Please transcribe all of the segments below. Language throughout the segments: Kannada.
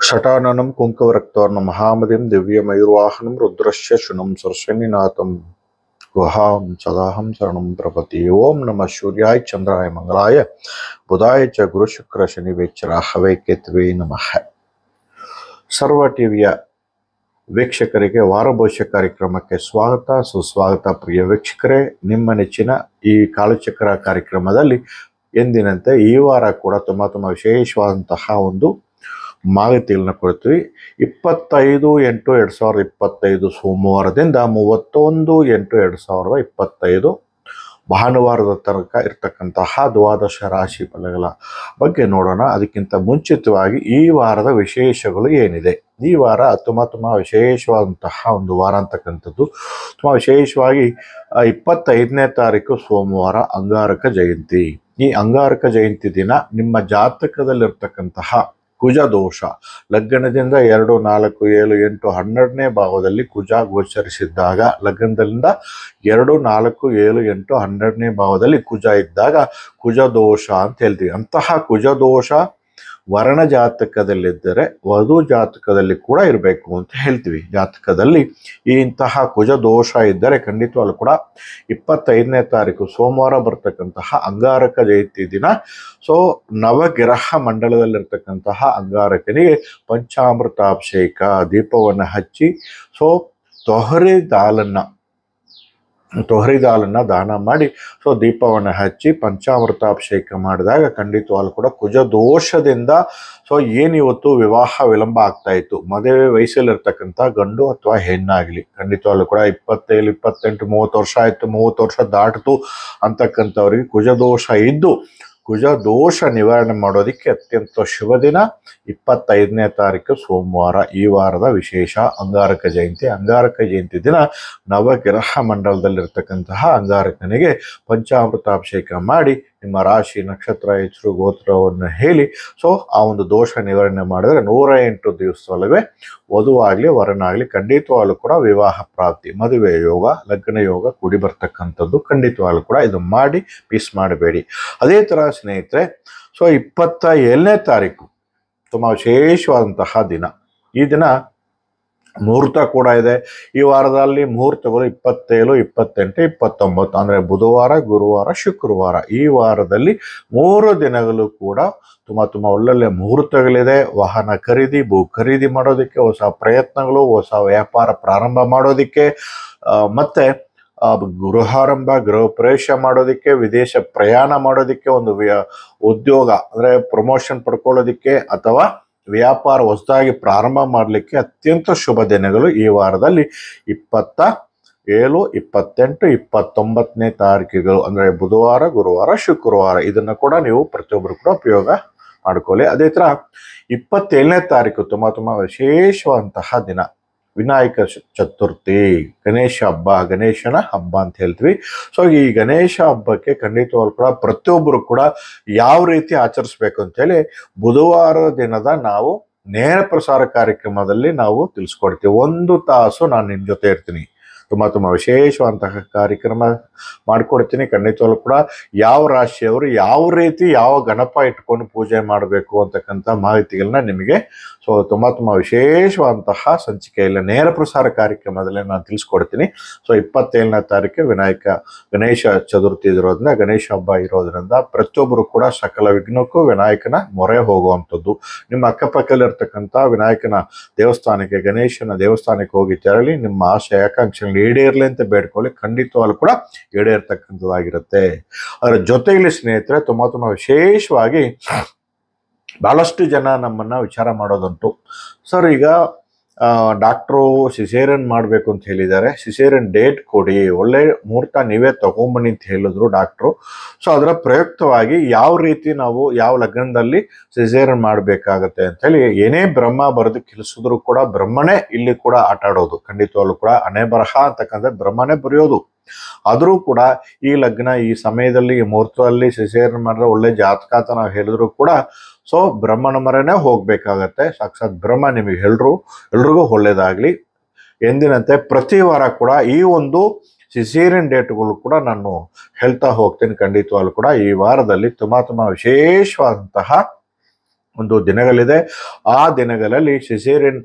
षटाननं कुङ्कवरक्तवर्णं महामतिं दिव्यमयूर्वाहनं रुद्रस्य शुनं सरस्वतीनाथं गुहां सदाहं शरणं प्रपद्ये। ओं नमः सूर्याय चंद्राय मंगलाय बुधाय च गुरुशुक्र शनिवेच ರಾಹವೇ ಕೇತುವೆ ನಮಃ. ಸರ್ವ ಟಿವಿಯ ವೀಕ್ಷಕರಿಗೆ ವಾರ ಭವಿಷ್ಯ ಕಾರ್ಯಕ್ರಮಕ್ಕೆ ಸ್ವಾಗತ ಸುಸ್ವಾಗತ. ಪ್ರಿಯ ವೀಕ್ಷಕರೇ, ನಿಮ್ಮ ನೆಚ್ಚಿನ ಈ ಕಾಲಚಕ್ರ ಕಾರ್ಯಕ್ರಮದಲ್ಲಿ ಎಂದಿನಂತೆ ಈ ವಾರ ಕೂಡ ತುಂಬ ವಿಶೇಷವಾದಂತಹ ಒಂದು ಮಾಹಿತಿಗಳನ್ನ ಕೊಡ್ತೀವಿ. 25/8/2025 ಸೋಮವಾರದಿಂದ 31/8/2025 ಭಾನುವಾರದ ತನಕ ಇರ್ತಕ್ಕಂತಹ ದ್ವಾದಶ ರಾಶಿ ಫಲಗಳ ಬಗ್ಗೆ ನೋಡೋಣ. ಅದಕ್ಕಿಂತ ಮುಂಚಿತವಾಗಿ ಈ ವಾರದ ವಿಶೇಷಗಳು ಏನಿದೆ, ಈ ವಾರ ತುಂಬ ವಿಶೇಷವಾದಂತಹ ಒಂದು ವಾರ ಅಂತಕ್ಕಂಥದ್ದು. ತುಂಬ ವಿಶೇಷವಾಗಿ 25ನೇ ತಾರೀಕು ಸೋಮವಾರ ಅಂಗಾರಕ ಜಯಂತಿ. ಈ ಅಂಗಾರಕ ಜಯಂತಿ ದಿನ ನಿಮ್ಮ ಜಾತಕದಲ್ಲಿರ್ತಕ್ಕಂತಹ ಕುಜ ದೋಷ ಲಗ್ನದಿಂದ 2, 4, 7, 8, 12ನೇ ಭಾವದಲ್ಲಿ ಕುಜ ಗೋಚರಿಸಿದ್ದಾಗ, ಲಗ್ನದಿಂದ 2, 4, 7, 8, 12ನೇ ಭಾವದಲ್ಲಿ ಕುಜ ಇದ್ದಾಗ ಕುಜ ದೋಷ ಅಂತ ಹೇಳ್ತೀವಿ. ಅಂತಹ ಕುಜ ದೋಷ ವರ್ಣ ಜಾತಕದಲ್ಲಿದ್ದರೆ ವಧು ಜಾತಕದಲ್ಲಿ ಕೂಡ ಇರಬೇಕು ಅಂತ ಹೇಳ್ತೀವಿ. ಜಾತಕದಲ್ಲಿ ಇಂತಹ ಕುಜ ದೋಷ ಇದ್ದರೆ ಖಂಡಿತವಾಗ್ಲೂ ಕೂಡ 25ನೇ ತಾರೀಕು ಸೋಮವಾರ ಬರ್ತಕ್ಕಂತಹ ಅಂಗಾರಕ ಜಯಂತಿ ದಿನ ನವಗ್ರಹ ಮಂಡಲದಲ್ಲಿರ್ತಕ್ಕಂತಹ ಅಂಗಾರಕನಿಗೆ ಪಂಚಾಮೃತಾಭಿಷೇಕ ದೀಪವನ್ನು ಹಚ್ಚಿ ತೊಹರಿ ದಾಲನ್ನ ದಾನ ಮಾಡಿ ದೀಪವನ್ನು ಹಚ್ಚಿ ಪಂಚಾಮೃತಾಭಿಷೇಕ ಮಾಡಿದಾಗ ಖಂಡಿತವಾಗ್ಲೂ ಕೂಡ ಕುಜ ದೋಷದಿಂದ ಏನಿವತ್ತು ವಿವಾಹ ವಿಳಂಬ ಆಗ್ತಾ ಇತ್ತು, ಮದುವೆ ವಯಸ್ಸಲ್ಲಿರ್ತಕ್ಕಂಥ ಗಂಡು ಅಥವಾ ಹೆಣ್ಣಾಗಲಿ, ಖಂಡಿತವಾಗ್ಲೂ ಕೂಡ 27, 28, 30 ವರ್ಷ ಆಯಿತು, 30 ವರ್ಷ ದಾಟಿತು ಅಂತಕ್ಕಂಥವ್ರಿಗೆ ಕುಜ ದೋಷ ಇದ್ದು ಕುಜ ದೋಷ ನಿವಾರಣೆ ಮಾಡೋದಕ್ಕೆ ಅತ್ಯಂತ ಶುಭ ದಿನ 25ನೇ ತಾರೀಕು ಸೋಮವಾರ. ಈ ವಾರದ ವಿಶೇಷ ಅಂಗಾರಕ ಜಯಂತಿ. ಅಂಗಾರಕ ಜಯಂತಿ ದಿನ ನವಗ್ರಹ ಮಂಡಲದಲ್ಲಿರ್ತಕ್ಕಂತಹ ಅಂಗಾರಕನಿಗೆ ಪಂಚಾಮೃತಾಭಿಷೇಕ ಮಾಡಿ ನಿಮ್ಮ ರಾಶಿ, ನಕ್ಷತ್ರ, ಹೆಸರು, ಗೋತ್ರವನ್ನು ಹೇಳಿ ಆ ಒಂದು ದೋಷ ನಿವಾರಣೆ ಮಾಡಿದ್ರೆ 108 ದಿವಸದೊಳಗೆ ವಧುವಾಗಲಿ ವರನಾಗಲಿ ಖಂಡಿತವಾಗ್ಲೂ ಕೂಡ ವಿವಾಹ ಪ್ರಾಪ್ತಿ, ಮದುವೆ ಯೋಗ, ಲಗ್ನ ಯೋಗ ಕೂಡಿ ಬರ್ತಕ್ಕಂಥದ್ದು. ಖಂಡಿತವಾಗ್ಲೂ ಕೂಡ ಇದು ಮಾಡಿ ಮಿಸ್ ಮಾಡಬೇಡಿ. ಅದೇ ಥರ ಸ್ನೇಹಿತರೆ, 27ನೇ ತಾರೀಕು ತುಂಬ ವಿಶೇಷವಾದಂತಹ ದಿನ. ಈ ದಿನ ಮುಹೂರ್ತ ಕೂಡ ಇದೆ. ಈ ವಾರದಲ್ಲಿ ಮುಹೂರ್ತಗಳು 27, 28, 29 ಅಂದರೆ ಬುಧವಾರ, ಗುರುವಾರ, ಶುಕ್ರವಾರ. ಈ ವಾರದಲ್ಲಿ 3 ದಿನಗಳು ಕೂಡ ತುಂಬ ಒಳ್ಳೊಳ್ಳೆ ಮುಹೂರ್ತಗಳಿದೆ. ವಾಹನ ಖರೀದಿ, ಭೂ ಖರೀದಿ ಮಾಡೋದಕ್ಕೆ, ಹೊಸ ಪ್ರಯತ್ನಗಳು, ಹೊಸ ವ್ಯಾಪಾರ ಪ್ರಾರಂಭ ಮಾಡೋದಕ್ಕೆ, ಮತ್ತೆ ಗೃಹಾರಂಭ, ಗೃಹ ಪ್ರವೇಶ ಮಾಡೋದಕ್ಕೆ, ವಿದೇಶ ಪ್ರಯಾಣ ಮಾಡೋದಕ್ಕೆ, ಒಂದು ಉದ್ಯೋಗ ಅಂದರೆ ಪ್ರಮೋಷನ್ ಪಡ್ಕೊಳ್ಳೋದಕ್ಕೆ ಅಥವಾ ವ್ಯಾಪಾರ ಹೊಸದಾಗಿ ಪ್ರಾರಂಭ ಮಾಡಲಿಕ್ಕೆ ಅತ್ಯಂತ ಶುಭ ದಿನಗಳು ಈ ವಾರದಲ್ಲಿ 27, 28, 29ನೇ ತಾರೀಕುಗಳು ಅಂದರೆ ಬುಧವಾರ, ಗುರುವಾರ, ಶುಕ್ರವಾರ. ಇದನ್ನು ಕೂಡ ನೀವು ಪ್ರತಿಯೊಬ್ಬರು ಕೂಡ ಉಪಯೋಗ ಮಾಡ್ಕೊಳ್ಳಿ. ಅದೇ ಥರ 27ನೇ ತಾರೀಕು ತುಂಬ ವಿಶೇಷವಾದಂತಹ ದಿನ, ವಿನಾಯಕ ಚತುರ್ಥಿ, ಗಣೇಶ ಹಬ್ಬ, ಗಣೇಶನ ಹಬ್ಬ ಅಂತ ಹೇಳ್ತೀವಿ. ಈ ಗಣೇಶ ಹಬ್ಬಕ್ಕೆ ಖಂಡಿತವಾಗ್ಲೂ ಕೂಡ ಪ್ರತಿಯೊಬ್ಬರು ಕೂಡ ಯಾವ ರೀತಿ ಆಚರಿಸ್ಬೇಕು ಅಂತೇಳಿ ಬುಧವಾರದ ದಿನದ ನಾವು ನೇರ ಪ್ರಸಾರ ಕಾರ್ಯಕ್ರಮದಲ್ಲಿ ನಾವು ತಿಳಿಸ್ಕೊಡ್ತೀವಿ. 1 ತಾಸು ನಾನು ನಿಮ್ಮ ಜೊತೆ ಇರ್ತೀನಿ. ತುಂಬ ವಿಶೇಷವಂತಹ ಕಾರ್ಯಕ್ರಮ ಮಾಡಿಕೊಡ್ತೀನಿ. ಖಂಡಿತವಾಗ್ಲೂ ಕೂಡ ಯಾವ ರಾಶಿಯವರು ಯಾವ ರೀತಿ ಯಾವ ಗಣಪ ಇಟ್ಕೊಂಡು ಪೂಜೆ ಮಾಡಬೇಕು ಅಂತಕ್ಕಂಥ ಮಾಹಿತಿಗಳನ್ನ ನಿಮಗೆ ತುಂಬ ವಿಶೇಷವಾದಂತಹ ಸಂಚಿಕೆಯಲ್ಲಿ ನೇರ ಪ್ರಸಾರ ಕಾರ್ಯಕ್ರಮದಲ್ಲಿ ನಾನು ತಿಳಿಸ್ಕೊಡ್ತೀನಿ. 27ನೇ ತಾರೀಕು ಗಣೇಶ ಚತುರ್ಥಿ ಇರೋದ್ರಿಂದ, ಗಣೇಶ ಹಬ್ಬ ಇರೋದ್ರಿಂದ ಪ್ರತಿಯೊಬ್ಬರು ಕೂಡ ಸಕಲ ವಿಘ್ನಕ್ಕೂ ವಿನಾಯಕನ ಮೊರೆ ಹೋಗುವಂಥದ್ದು. ನಿಮ್ಮ ಅಕ್ಕಪಕ್ಕದಲ್ಲಿರ್ತಕ್ಕಂಥ ವಿನಾಯಕನ ದೇವಸ್ಥಾನಕ್ಕೆ, ಗಣೇಶನ ದೇವಸ್ಥಾನಕ್ಕೆ ಹೋಗಿ ತೆರಳಿ ನಿಮ್ಮ ಆಸೆ ಆಕಾಂಕ್ಷೆಗಳನ್ನ ಈಡೇರಲಿ ಅಂತ ಬೇಡ್ಕೊಳ್ಳಿ. ಖಂಡಿತವಾಗ್ಲೂ ಕೂಡ ಈಡೇರ್ತಕ್ಕಂಥದ್ದಾಗಿರುತ್ತೆ. ಅದರ ಜೊತೆಯಲ್ಲಿ ಸ್ನೇಹಿತರೆ, ತುಂಬ ವಿಶೇಷವಾಗಿ ಬಹಳಷ್ಟು ಜನ ನಮ್ಮನ್ನು ವಿಚಾರ ಮಾಡೋದಂಟು, ಸರ್ ಈಗ ಡಾಕ್ಟ್ರು ಸಿಸೇರಿಯನ್ ಮಾಡಬೇಕು ಅಂತ ಹೇಳಿದ್ದಾರೆ, ಸಿಸೇರಿಯನ್ ಡೇಟ್ ಕೊಡಿ, ಒಳ್ಳೆ ಮುಹೂರ್ತ ನೀವೇ ತಗೊಂಬನ್ನಿ ಅಂತ ಹೇಳಿದ್ರು ಡಾಕ್ಟ್ರು. ಅದರ ಪ್ರಯುಕ್ತವಾಗಿ ಯಾವ ರೀತಿ ನಾವು ಯಾವ ಲಗ್ನದಲ್ಲಿ ಸಿಸೇರಿಯನ್ ಮಾಡಬೇಕಾಗತ್ತೆ ಅಂಥೇಳಿ ಏನೇ ಬ್ರಹ್ಮ ಬರೆದು ತಿಳಿಸಿದ್ರು ಕೂಡ ಬ್ರಹ್ಮನೇ ಇಲ್ಲಿ ಕೂಡ ಆಟ ಆಡೋದು. ಖಂಡಿತವಾಗ್ಲೂ ಕೂಡ ಹಣೆ ಬರಹ ಅಂತಕ್ಕಂಥ ಬ್ರಹ್ಮನೇ ಬರೆಯೋದು. ಆದರೂ ಕೂಡ ಈ ಲಗ್ನ ಈ ಸಮಯದಲ್ಲಿ ಈ ಮುಹೂರ್ತದಲ್ಲಿ ಸಿಸೇರಿಯನ್ ಮಾಡಿದ್ರೆ ಒಳ್ಳೆ ಜಾತಕ ಅಂತ ನಾವು ಹೇಳಿದ್ರು ಕೂಡ ಬ್ರಹ್ಮನ ಮರನೇ ಹೋಗ್ಬೇಕಾಗತ್ತೆ. ಸಾಕ್ಷಾತ್ ಬ್ರಹ್ಮ ನಿಮಗೆ ಎಲ್ರಿಗೂ ಒಳ್ಳೇದಾಗ್ಲಿ. ಎಂದಿನಂತೆ ಪ್ರತಿ ವಾರ ಕೂಡ ಈ ಒಂದು ಸಿಸೇರಿಯನ್ ಡೇಟ್ಗಳು ಕೂಡ ನಾನು ಹೇಳ್ತಾ ಹೋಗ್ತೀನಿ. ಖಂಡಿತವಾಗ್ಲೂ ಕೂಡ ಈ ವಾರದಲ್ಲಿ ತುಂಬ ವಿಶೇಷವಾದಂತಹ ಒಂದು ದಿನಗಳಿದೆ. ಆ ದಿನಗಳಲ್ಲಿ ಸಿಸೇರಿಯನ್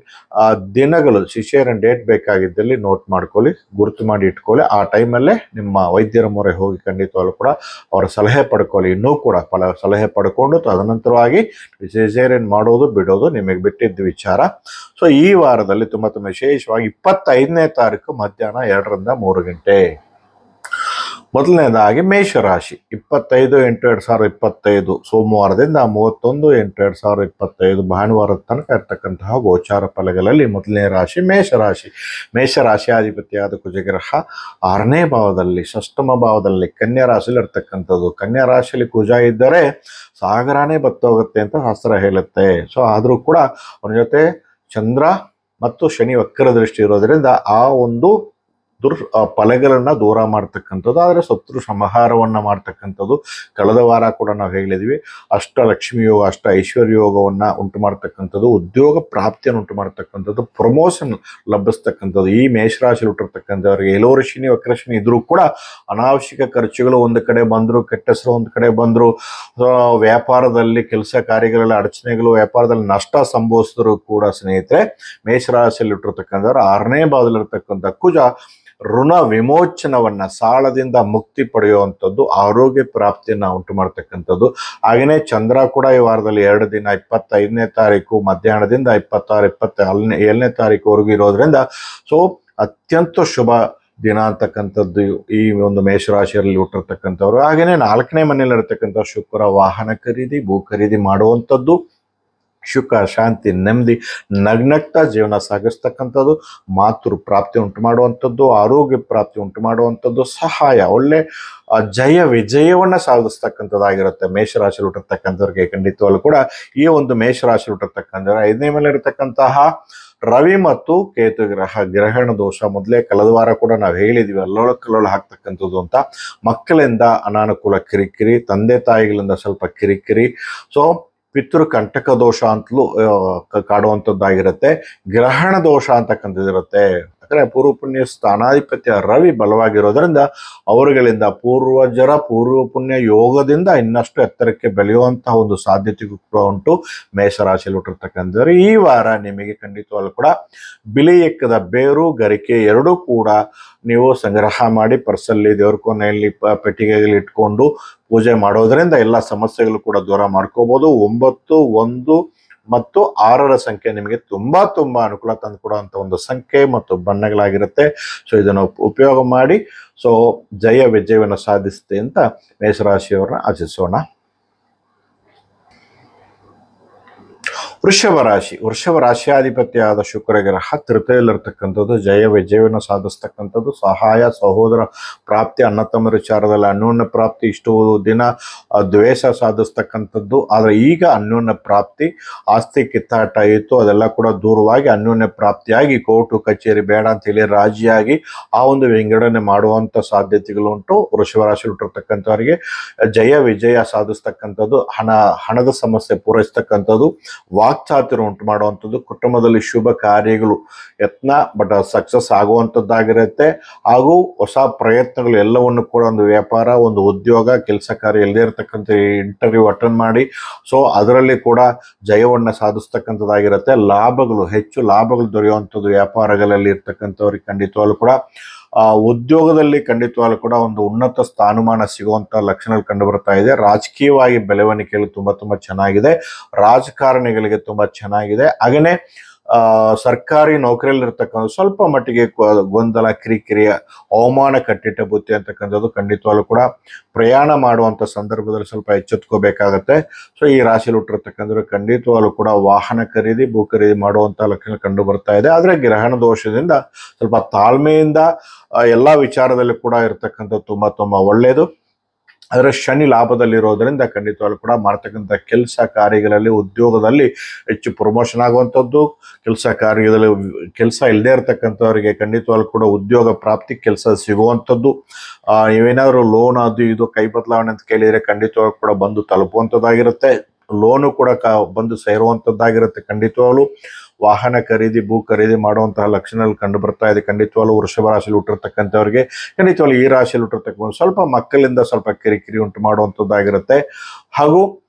ಡೇಟ್ ಬೇಕಾಗಿದ್ದಲ್ಲಿ ನೋಟ್ ಮಾಡ್ಕೊಳ್ಳಿ, ಗುರುತು ಮಾಡಿ ಇಟ್ಕೊಳ್ಳಿ. ಆ ಟೈಮಲ್ಲೇ ನಿಮ್ಮ ವೈದ್ಯರ ಮೊರೆ ಹೋಗಿ ಖಂಡಿತವಾಗ್ಲೂ ಕೂಡ ಅವರ ಸಲಹೆ ಪಡ್ಕೊಳ್ಳಿ. ಇನ್ನೂ ಕೂಡ ಸಲಹೆ ಪಡ್ಕೊಂಡು ತದನಂತರವಾಗಿ ಸಿಸೇರಿಯನ್ ಮಾಡೋದು ಬಿಡೋದು ನಿಮಗೆ ಬಿಟ್ಟಿದ್ದ ವಿಚಾರ. ಸೊ ಈ ವಾರದಲ್ಲಿ ತುಂಬ ವಿಶೇಷವಾಗಿ 25ನೇ ತಾರೀಕು ಮಧ್ಯಾಹ್ನ 2 ರಿಂದ 3 ಗಂಟೆ. ಮೊದಲನೇದಾಗಿ ಮೇಷರಾಶಿ 25/8/2025 ಸೋಮವಾರದಿಂದ 31/8/2025 ಭಾನುವಾರದ ತನಕ ಇರ್ತಕ್ಕಂತಹ ಗೋಚಾರ ಫಲಗಳಲ್ಲಿ ಮೊದಲನೇ ರಾಶಿ ಮೇಷರಾಶಿ. ಮೇಷರಾಶಿಯಾಧಿಪತಿಯಾದ ಕುಜಗ್ರಹ 6ನೇ ಭಾವದಲ್ಲಿ, ಷಷ್ಠಮ ಭಾವದಲ್ಲಿ, ಕನ್ಯಾ ರಾಶಿಯಲ್ಲಿ ಇರ್ತಕ್ಕಂಥದ್ದು. ಕನ್ಯಾ ರಾಶಿಯಲ್ಲಿ ಕುಜ ಇದ್ದರೆ ಸಾಗರನೇ ಬತ್ತೋಗುತ್ತೆ ಅಂತ ಶಾಸ್ತ್ರ ಹೇಳುತ್ತೆ. ಸೊ ಆದರೂ ಕೂಡ ಅವನ ಜೊತೆ ಚಂದ್ರ ಮತ್ತು ಶನಿ ವಕ್ರ ದೃಷ್ಟಿ ಇರೋದ್ರಿಂದ ಆ ಒಂದು ಫಲಗಳನ್ನ ದೂರ ಮಾಡ್ತಕ್ಕಂಥದ್ದು, ಆದರೆ ಶತ್ರು ಸಂಹಾರವನ್ನ ಮಾಡ್ತಕ್ಕಂಥದ್ದು. ಕಳೆದ ವಾರ ಕೂಡ ನಾವು ಹೇಳಿದ್ವಿ, ಅಷ್ಟ ಲಕ್ಷ್ಮಿ ಯೋಗ, ಅಷ್ಟ ಐಶ್ವರ್ಯ ಯೋಗವನ್ನ ಉಂಟು ಮಾಡ್ತಕ್ಕಂಥದ್ದು, ಉದ್ಯೋಗ ಪ್ರಾಪ್ತಿಯನ್ನು ಉಂಟು ಮಾಡ್ತಕ್ಕಂಥದ್ದು, ಪ್ರಮೋಷನ್ ಲಭಿಸ್ತಕ್ಕಂಥದ್ದು. ಈ ಮೇಷರಾಶಿ ಹುಟ್ಟಿರ್ತಕ್ಕಂಥವ್ರಿಗೆ ಎಲ್ಲೋರು ಶನಿ ವಕ್ರಶನಿ ಇದ್ರೂ ಕೂಡ ಅನಾವಶ್ಯಕ ಖರ್ಚುಗಳು ಒಂದು ಕಡೆ ಬಂದ್ರು, ಕೆಟ್ಟ ಹೆಸರು ಒಂದು ಕಡೆ ಬಂದ್ರು, ವ್ಯಾಪಾರದಲ್ಲಿ ಕೆಲಸ ಕಾರ್ಯಗಳಲ್ಲಿ ಅಡಚಣೆಗಳು, ವ್ಯಾಪಾರದಲ್ಲಿ ನಷ್ಟ ಸಂಭವಿಸಿದ್ರು ಕೂಡ ಸ್ನೇಹಿತರೆ, ಮೇಷರಾಶಿಯಲ್ಲಿ ಹುಟ್ಟಿರ್ತಕ್ಕಂಥವ್ರು 6ನೇ ಭಾವದಲ್ಲಿರ್ತಕ್ಕಂಥ ಕುಜ ಋಣ ವಿಮೋಚನವನ್ನ, ಸಾಲದಿಂದ ಮುಕ್ತಿ ಪಡೆಯುವಂಥದ್ದು, ಆರೋಗ್ಯ ಪ್ರಾಪ್ತಿಯನ್ನ ಉಂಟು ಮಾಡ್ತಕ್ಕಂಥದ್ದು. ಹಾಗೆಯೇ ಚಂದ್ರ ಕೂಡ ಈ ವಾರದಲ್ಲಿ 2 ದಿನ 25ನೇ ತಾರೀಕು ಮಧ್ಯಾಹ್ನದಿಂದ 27ನೇ ತಾರೀಕುವರೆಗೂ ಇರೋದ್ರಿಂದ ಸೊ ಅತ್ಯಂತ ಶುಭ ದಿನ ಅಂತಕ್ಕಂಥದ್ದು ಈ ಒಂದು ಮೇಷರಾಶಿಯಲ್ಲಿ ಹುಟ್ಟಿರ್ತಕ್ಕಂಥವ್ರು. ಹಾಗೆಯೇ 4ನೇ ಮನೆಯಲ್ಲಿ ಇರತಕ್ಕಂಥ ಶುಕ್ರ ವಾಹನ ಖರೀದಿ, ಭೂ ಖರೀದಿ ಮಾಡುವಂಥದ್ದು, ಸುಖ ಶಾಂತಿ ನೆಮ್ಮದಿ ನಗ್ನಗ್ತಾ ಜೀವನ ಸಾಗಿಸ್ತಕ್ಕಂಥದ್ದು, ಮಾತೃ ಪ್ರಾಪ್ತಿ ಉಂಟು ಮಾಡುವಂಥದ್ದು, ಆರೋಗ್ಯ ಪ್ರಾಪ್ತಿ ಉಂಟು ಮಾಡುವಂಥದ್ದು, ಸಹಾಯ ಒಳ್ಳೆ ಜಯ ವಿಜಯವನ್ನ ಸಾಧಿಸ್ತಕ್ಕಂಥದ್ದಾಗಿರುತ್ತೆ. ಮೇಷರಾಶಿಯಲ್ಲಿ ಹುಟ್ಟಿರ್ತಕ್ಕಂಥವ್ರಿಗೆ ಖಂಡಿತವಾಗ್ಲೂ ಕೂಡ ಈ ಒಂದು ಮೇಷರಾಶಿಯಲ್ಲಿ ಹುಟ್ಟಿರ್ತಕ್ಕಂಥವ್ರು 5ನೇ ಮೇಲೆ ಇರತಕ್ಕಂತಹ ರವಿ ಮತ್ತು ಕೇತು ಗ್ರಹಣ ದೋಷ. ಮೊದಲೇ ಕಳೆದ ವಾರ ಕೂಡ ನಾವು ಹೇಳಿದ್ವಿ, ಅಲ್ಲೊಳ ಹಾಕ್ತಕ್ಕಂಥದ್ದು ಅಂತ. ಮಕ್ಕಳಿಂದ ಅನಾನುಕೂಲ ಕಿರಿಕಿರಿ, ತಂದೆ ತಾಯಿಗಳಿಂದ ಸ್ವಲ್ಪ ಕಿರಿಕಿರಿ, ಸೊ ಪಿತೃ ಕಂಟಕ ದೋಷ ಅಂತಲೂ ಕಾಡುವಂಥದ್ದಾಗಿರುತ್ತೆ. ಗ್ರಹಣ ದೋಷ ಅಂತಕ್ಕಂಥದ್ದಿರುತ್ತೆ. ಯಾಕಂದ್ರೆ ಪೂರ್ವ ಪುಣ್ಯ ಸ್ಥಾನಾಧಿಪತಿಯ ರವಿ ಬಲವಾಗಿರೋದ್ರಿಂದ ಅವರುಗಳಿಂದ ಪೂರ್ವ ಪುಣ್ಯ ಯೋಗದಿಂದ ಇನ್ನಷ್ಟು ಎತ್ತರಕ್ಕೆ ಬೆಳೆಯುವಂತಹ ಒಂದು ಸಾಧ್ಯತೆಗೂ ಕೂಡ ಉಂಟು ಮೇಷರಾಶಿಯಲ್ಲಿ ಹುಟ್ಟಿರ್ತಕ್ಕಂಥವ್ರು. ಈ ವಾರ ನಿಮಗೆ ಖಂಡಿತವಾಗ್ಲೂ ಕೂಡ ಬಿಳಿ ಎಕ್ಕದ ಬೇರು, ಗರಿಕೆ ಎರಡೂ ಕೂಡ ನೀವು ಸಂಗ್ರಹ ಮಾಡಿ ಪರ್ಸಲ್ಲಿ, ದೇವ್ರ ಕೋಣೆಯಲ್ಲಿ, ಪೆಟ್ಟಿಗೆಯಲ್ಲಿ ಇಟ್ಕೊಂಡು ಪೂಜೆ ಮಾಡೋದ್ರಿಂದ ಎಲ್ಲ ಸಮಸ್ಯೆಗಳು ಕೂಡ ದೂರ ಮಾಡ್ಕೋಬಹುದು. 9, 1 ಮತ್ತು 6ರ ಸಂಖ್ಯೆ ನಿಮಗೆ ತುಂಬಾ ಅನುಕೂಲ ತಂದು ಕೊಡುವಂತ ಒಂದು ಸಂಖ್ಯೆ ಮತ್ತು ಬಣ್ಣಗಳಾಗಿರುತ್ತೆ. ಸೊ ಇದನ್ನು ಉಪಯೋಗ ಮಾಡಿ ಸೊ ಜಯ ವಿಜಯವನ್ನು ಸಾಧಿಸುತ್ತೆ ಅಂತ ಮೇಷರಾಶಿಯವರನ್ನ ಆಚರಿಸೋಣ. ವೃಷಭ ರಾಶಿಯಾಧಿಪತಿಯಾದ ಶುಕ್ರ ಗ್ರಹ ತೃತೀಯದಲ್ಲಿರ್ತಕ್ಕಂಥದ್ದು, ಜಯ ವಿಜಯವನ್ನು ಸಾಧಿಸ್ತಕ್ಕಂಥದ್ದು, ಸಹಾಯ ಸಹೋದರ ಪ್ರಾಪ್ತಿ, ಅಣ್ಣ ತಮ್ಮರ ವಿಚಾರದಲ್ಲಿ ಅನ್ಯೋನ್ಯ ಪ್ರಾಪ್ತಿ. ಇಷ್ಟು ದಿನ ದ್ವೇಷ ಸಾಧಿಸ್ತಕ್ಕಂಥದ್ದು, ಆದರೆ ಈಗ ಅನ್ಯೋನ್ಯ ಪ್ರಾಪ್ತಿ. ಆಸ್ತಿ ಕಿತ್ತಾಟ ಇತ್ತು, ಅದೆಲ್ಲ ಕೂಡ ದೂರವಾಗಿ ಅನ್ಯೋನ್ಯ ಪ್ರಾಪ್ತಿಯಾಗಿ ಕೋರ್ಟು ಕಚೇರಿ ಬೇಡ ಅಂತ ಹೇಳಿ ರಾಜಿಯಾಗಿ ಆ ಒಂದು ವಿಂಗಡಣೆ ಮಾಡುವಂತ ಸಾಧ್ಯತೆಗಳುಂಟು. ವೃಷಭ ರಾಶಿ ಹುಟ್ಟಿರ್ತಕ್ಕಂಥವರಿಗೆ ಜಯ ವಿಜಯ ಸಾಧಿಸ್ತಕ್ಕಂಥದ್ದು, ಹಣದ ಸಮಸ್ಯೆ ಪೂರೈಸ್ತಕ್ಕಂಥದ್ದು, ವಾಕ್ಚಾತುರ್ಯ ಉಂಟು ಮಾಡುವಂಥದ್ದು, ಕುಟುಂಬದಲ್ಲಿ ಶುಭ ಕಾರ್ಯಗಳು ಯತ್ನ ಬಟ್ ಸಕ್ಸಸ್ ಆಗುವಂಥದ್ದಾಗಿರುತ್ತೆ. ಹಾಗೂ ಹೊಸ ಪ್ರಯತ್ನಗಳು ಎಲ್ಲವನ್ನು ಕೂಡ ಒಂದು ವ್ಯಾಪಾರ, ಒಂದು ಉದ್ಯೋಗ, ಕೆಲಸ ಕಾರ್ಯ ಎಲ್ಲದೇ ಇರತಕ್ಕಂಥ ಇಂಟರ್ವ್ಯೂ ಅಟೆಂಡ್ ಮಾಡಿ ಸೊ ಅದರಲ್ಲಿ ಕೂಡ ಜಯವನ್ನು ಸಾಧಿಸ್ತಕ್ಕಂಥದ್ದಾಗಿರುತ್ತೆ. ಹೆಚ್ಚು ಲಾಭಗಳು ದೊರೆಯುವಂಥದ್ದು ವ್ಯಾಪಾರಗಳಲ್ಲಿ ಇರ್ತಕ್ಕಂಥವ್ರಿಗೆ ಖಂಡಿತವಾಗ್ಲೂ ಕೂಡ ಉದ್ಯೋಗದಲ್ಲಿ ಖಂಡಿತವಾಗ್ಲೂ ಕೂಡ ಒಂದು ಉನ್ನತ ಸ್ಥಾನಮಾನ ಸಿಗುವಂತ ಲಕ್ಷಣಗಳು ಕಂಡು ಬರ್ತಾ ಇದೆ. ರಾಜಕೀಯವಾಗಿ ಬೆಳವಣಿಗೆಗಳು ತುಂಬಾ ಚೆನ್ನಾಗಿದೆ. ರಾಜಕಾರಣಿಗಳಿಗೆ ತುಂಬಾ ಚೆನ್ನಾಗಿದೆ. ಹಾಗೇನೆ ಸರ್ಕಾರಿ ನೌಕರಿಯಲ್ಲಿ ಇರ್ತಕ್ಕಂಥ ಸ್ವಲ್ಪ ಮಟ್ಟಿಗೆ ಗೊಂದಲ, ಕಿರಿಕಿರಿಯ, ಅವಮಾನ, ಕಟ್ಟಿಟ್ಟ ಬುತ್ತಿ ಅಂತಕ್ಕಂಥದ್ದು ಖಂಡಿತವಾಗ್ಲೂ ಕೂಡ ಪ್ರಯಾಣ ಮಾಡುವಂತ ಸಂದರ್ಭದಲ್ಲಿ ಸ್ವಲ್ಪ ಎಚ್ಚೆತ್ಕೋಬೇಕಾಗತ್ತೆ. ಸೊ ಈ ರಾಶಿಯಲ್ಲಿ ಹುಟ್ಟಿರ್ತಕ್ಕಂಥ ಖಂಡಿತವಾಗ್ಲೂ ಕೂಡ ವಾಹನ ಖರೀದಿ, ಭೂ ಖರೀದಿ ಮಾಡುವಂತ ಲಕ್ಷಣ ಕಂಡು ಬರ್ತಾ ಇದೆ. ಆದ್ರೆ ಗ್ರಹಣ ದೋಷದಿಂದ ಸ್ವಲ್ಪ ತಾಳ್ಮೆಯಿಂದ ಎಲ್ಲಾ ವಿಚಾರದಲ್ಲಿ ಕೂಡ ಇರ್ತಕ್ಕಂಥದ್ದು ತುಂಬಾ ಒಳ್ಳೆಯದು. ಅದರ ಶನಿ ಲಾಭದಲ್ಲಿರೋದ್ರಿಂದ ಖಂಡಿತವಾಗ್ಲೂ ಕೂಡ ಮಾಡ್ತಕ್ಕಂಥ ಕೆಲಸ ಕಾರ್ಯಗಳಲ್ಲಿ, ಉದ್ಯೋಗದಲ್ಲಿ ಹೆಚ್ಚು ಪ್ರಮೋಷನ್ ಆಗುವಂಥದ್ದು, ಕೆಲಸ ಕಾರ್ಯದಲ್ಲಿ ಕೆಲಸ ಇಲ್ಲದೆ ಇರತಕ್ಕಂಥವ್ರಿಗೆ ಖಂಡಿತವಾಗ್ಲೂ ಕೂಡ ಉದ್ಯೋಗ ಪ್ರಾಪ್ತಿ, ಕೆಲಸ ಸಿಗುವಂಥದ್ದು. ನೀವೇನಾದ್ರು ಲೋನ್ ಅದು ಇದು ಕೈ ಬದಲಾವಣೆ ಅಂತ ಕೇಳಿದರೆ ಖಂಡಿತವಾಗ್ಲೂ ಕೂಡ ಬಂದು ತಲುಪುವಂಥದ್ದಾಗಿರುತ್ತೆ. ಲೋನು ಕೂಡ ಬಂದು ಸೇರುವಂಥದ್ದಾಗಿರುತ್ತೆ. ಖಂಡಿತವಾಗ್ಲೂ ವಾಹನ ಖರೀದಿ, ಭೂ ಖರೀದಿ ಮಾಡುವಂತಹ ಲಕ್ಷಣಗಳು ಕಂಡು ಬರ್ತಾ ಇದೆ. ಖಂಡಿತವಾಗ್ಲೂ ವೃಷಭ ರಾಶಿಯಲ್ಲಿ ಹುಟ್ಟಿರ್ತಕ್ಕಂಥವ್ರಿಗೆ ಖಂಡಿತವಾಗ್ಲೂ ಈ ರಾಶಿಯಲ್ಲಿ ಹುಟ್ಟಿರ್ತಕ್ಕಂಥ ಸ್ವಲ್ಪ ಮಕ್ಕಳಿಂದ ಸ್ವಲ್ಪ ಕಿರಿಕಿರಿ ಉಂಟು ಮಾಡುವಂಥದ್ದಾಗಿರುತ್ತೆ. ಹಾಗೂ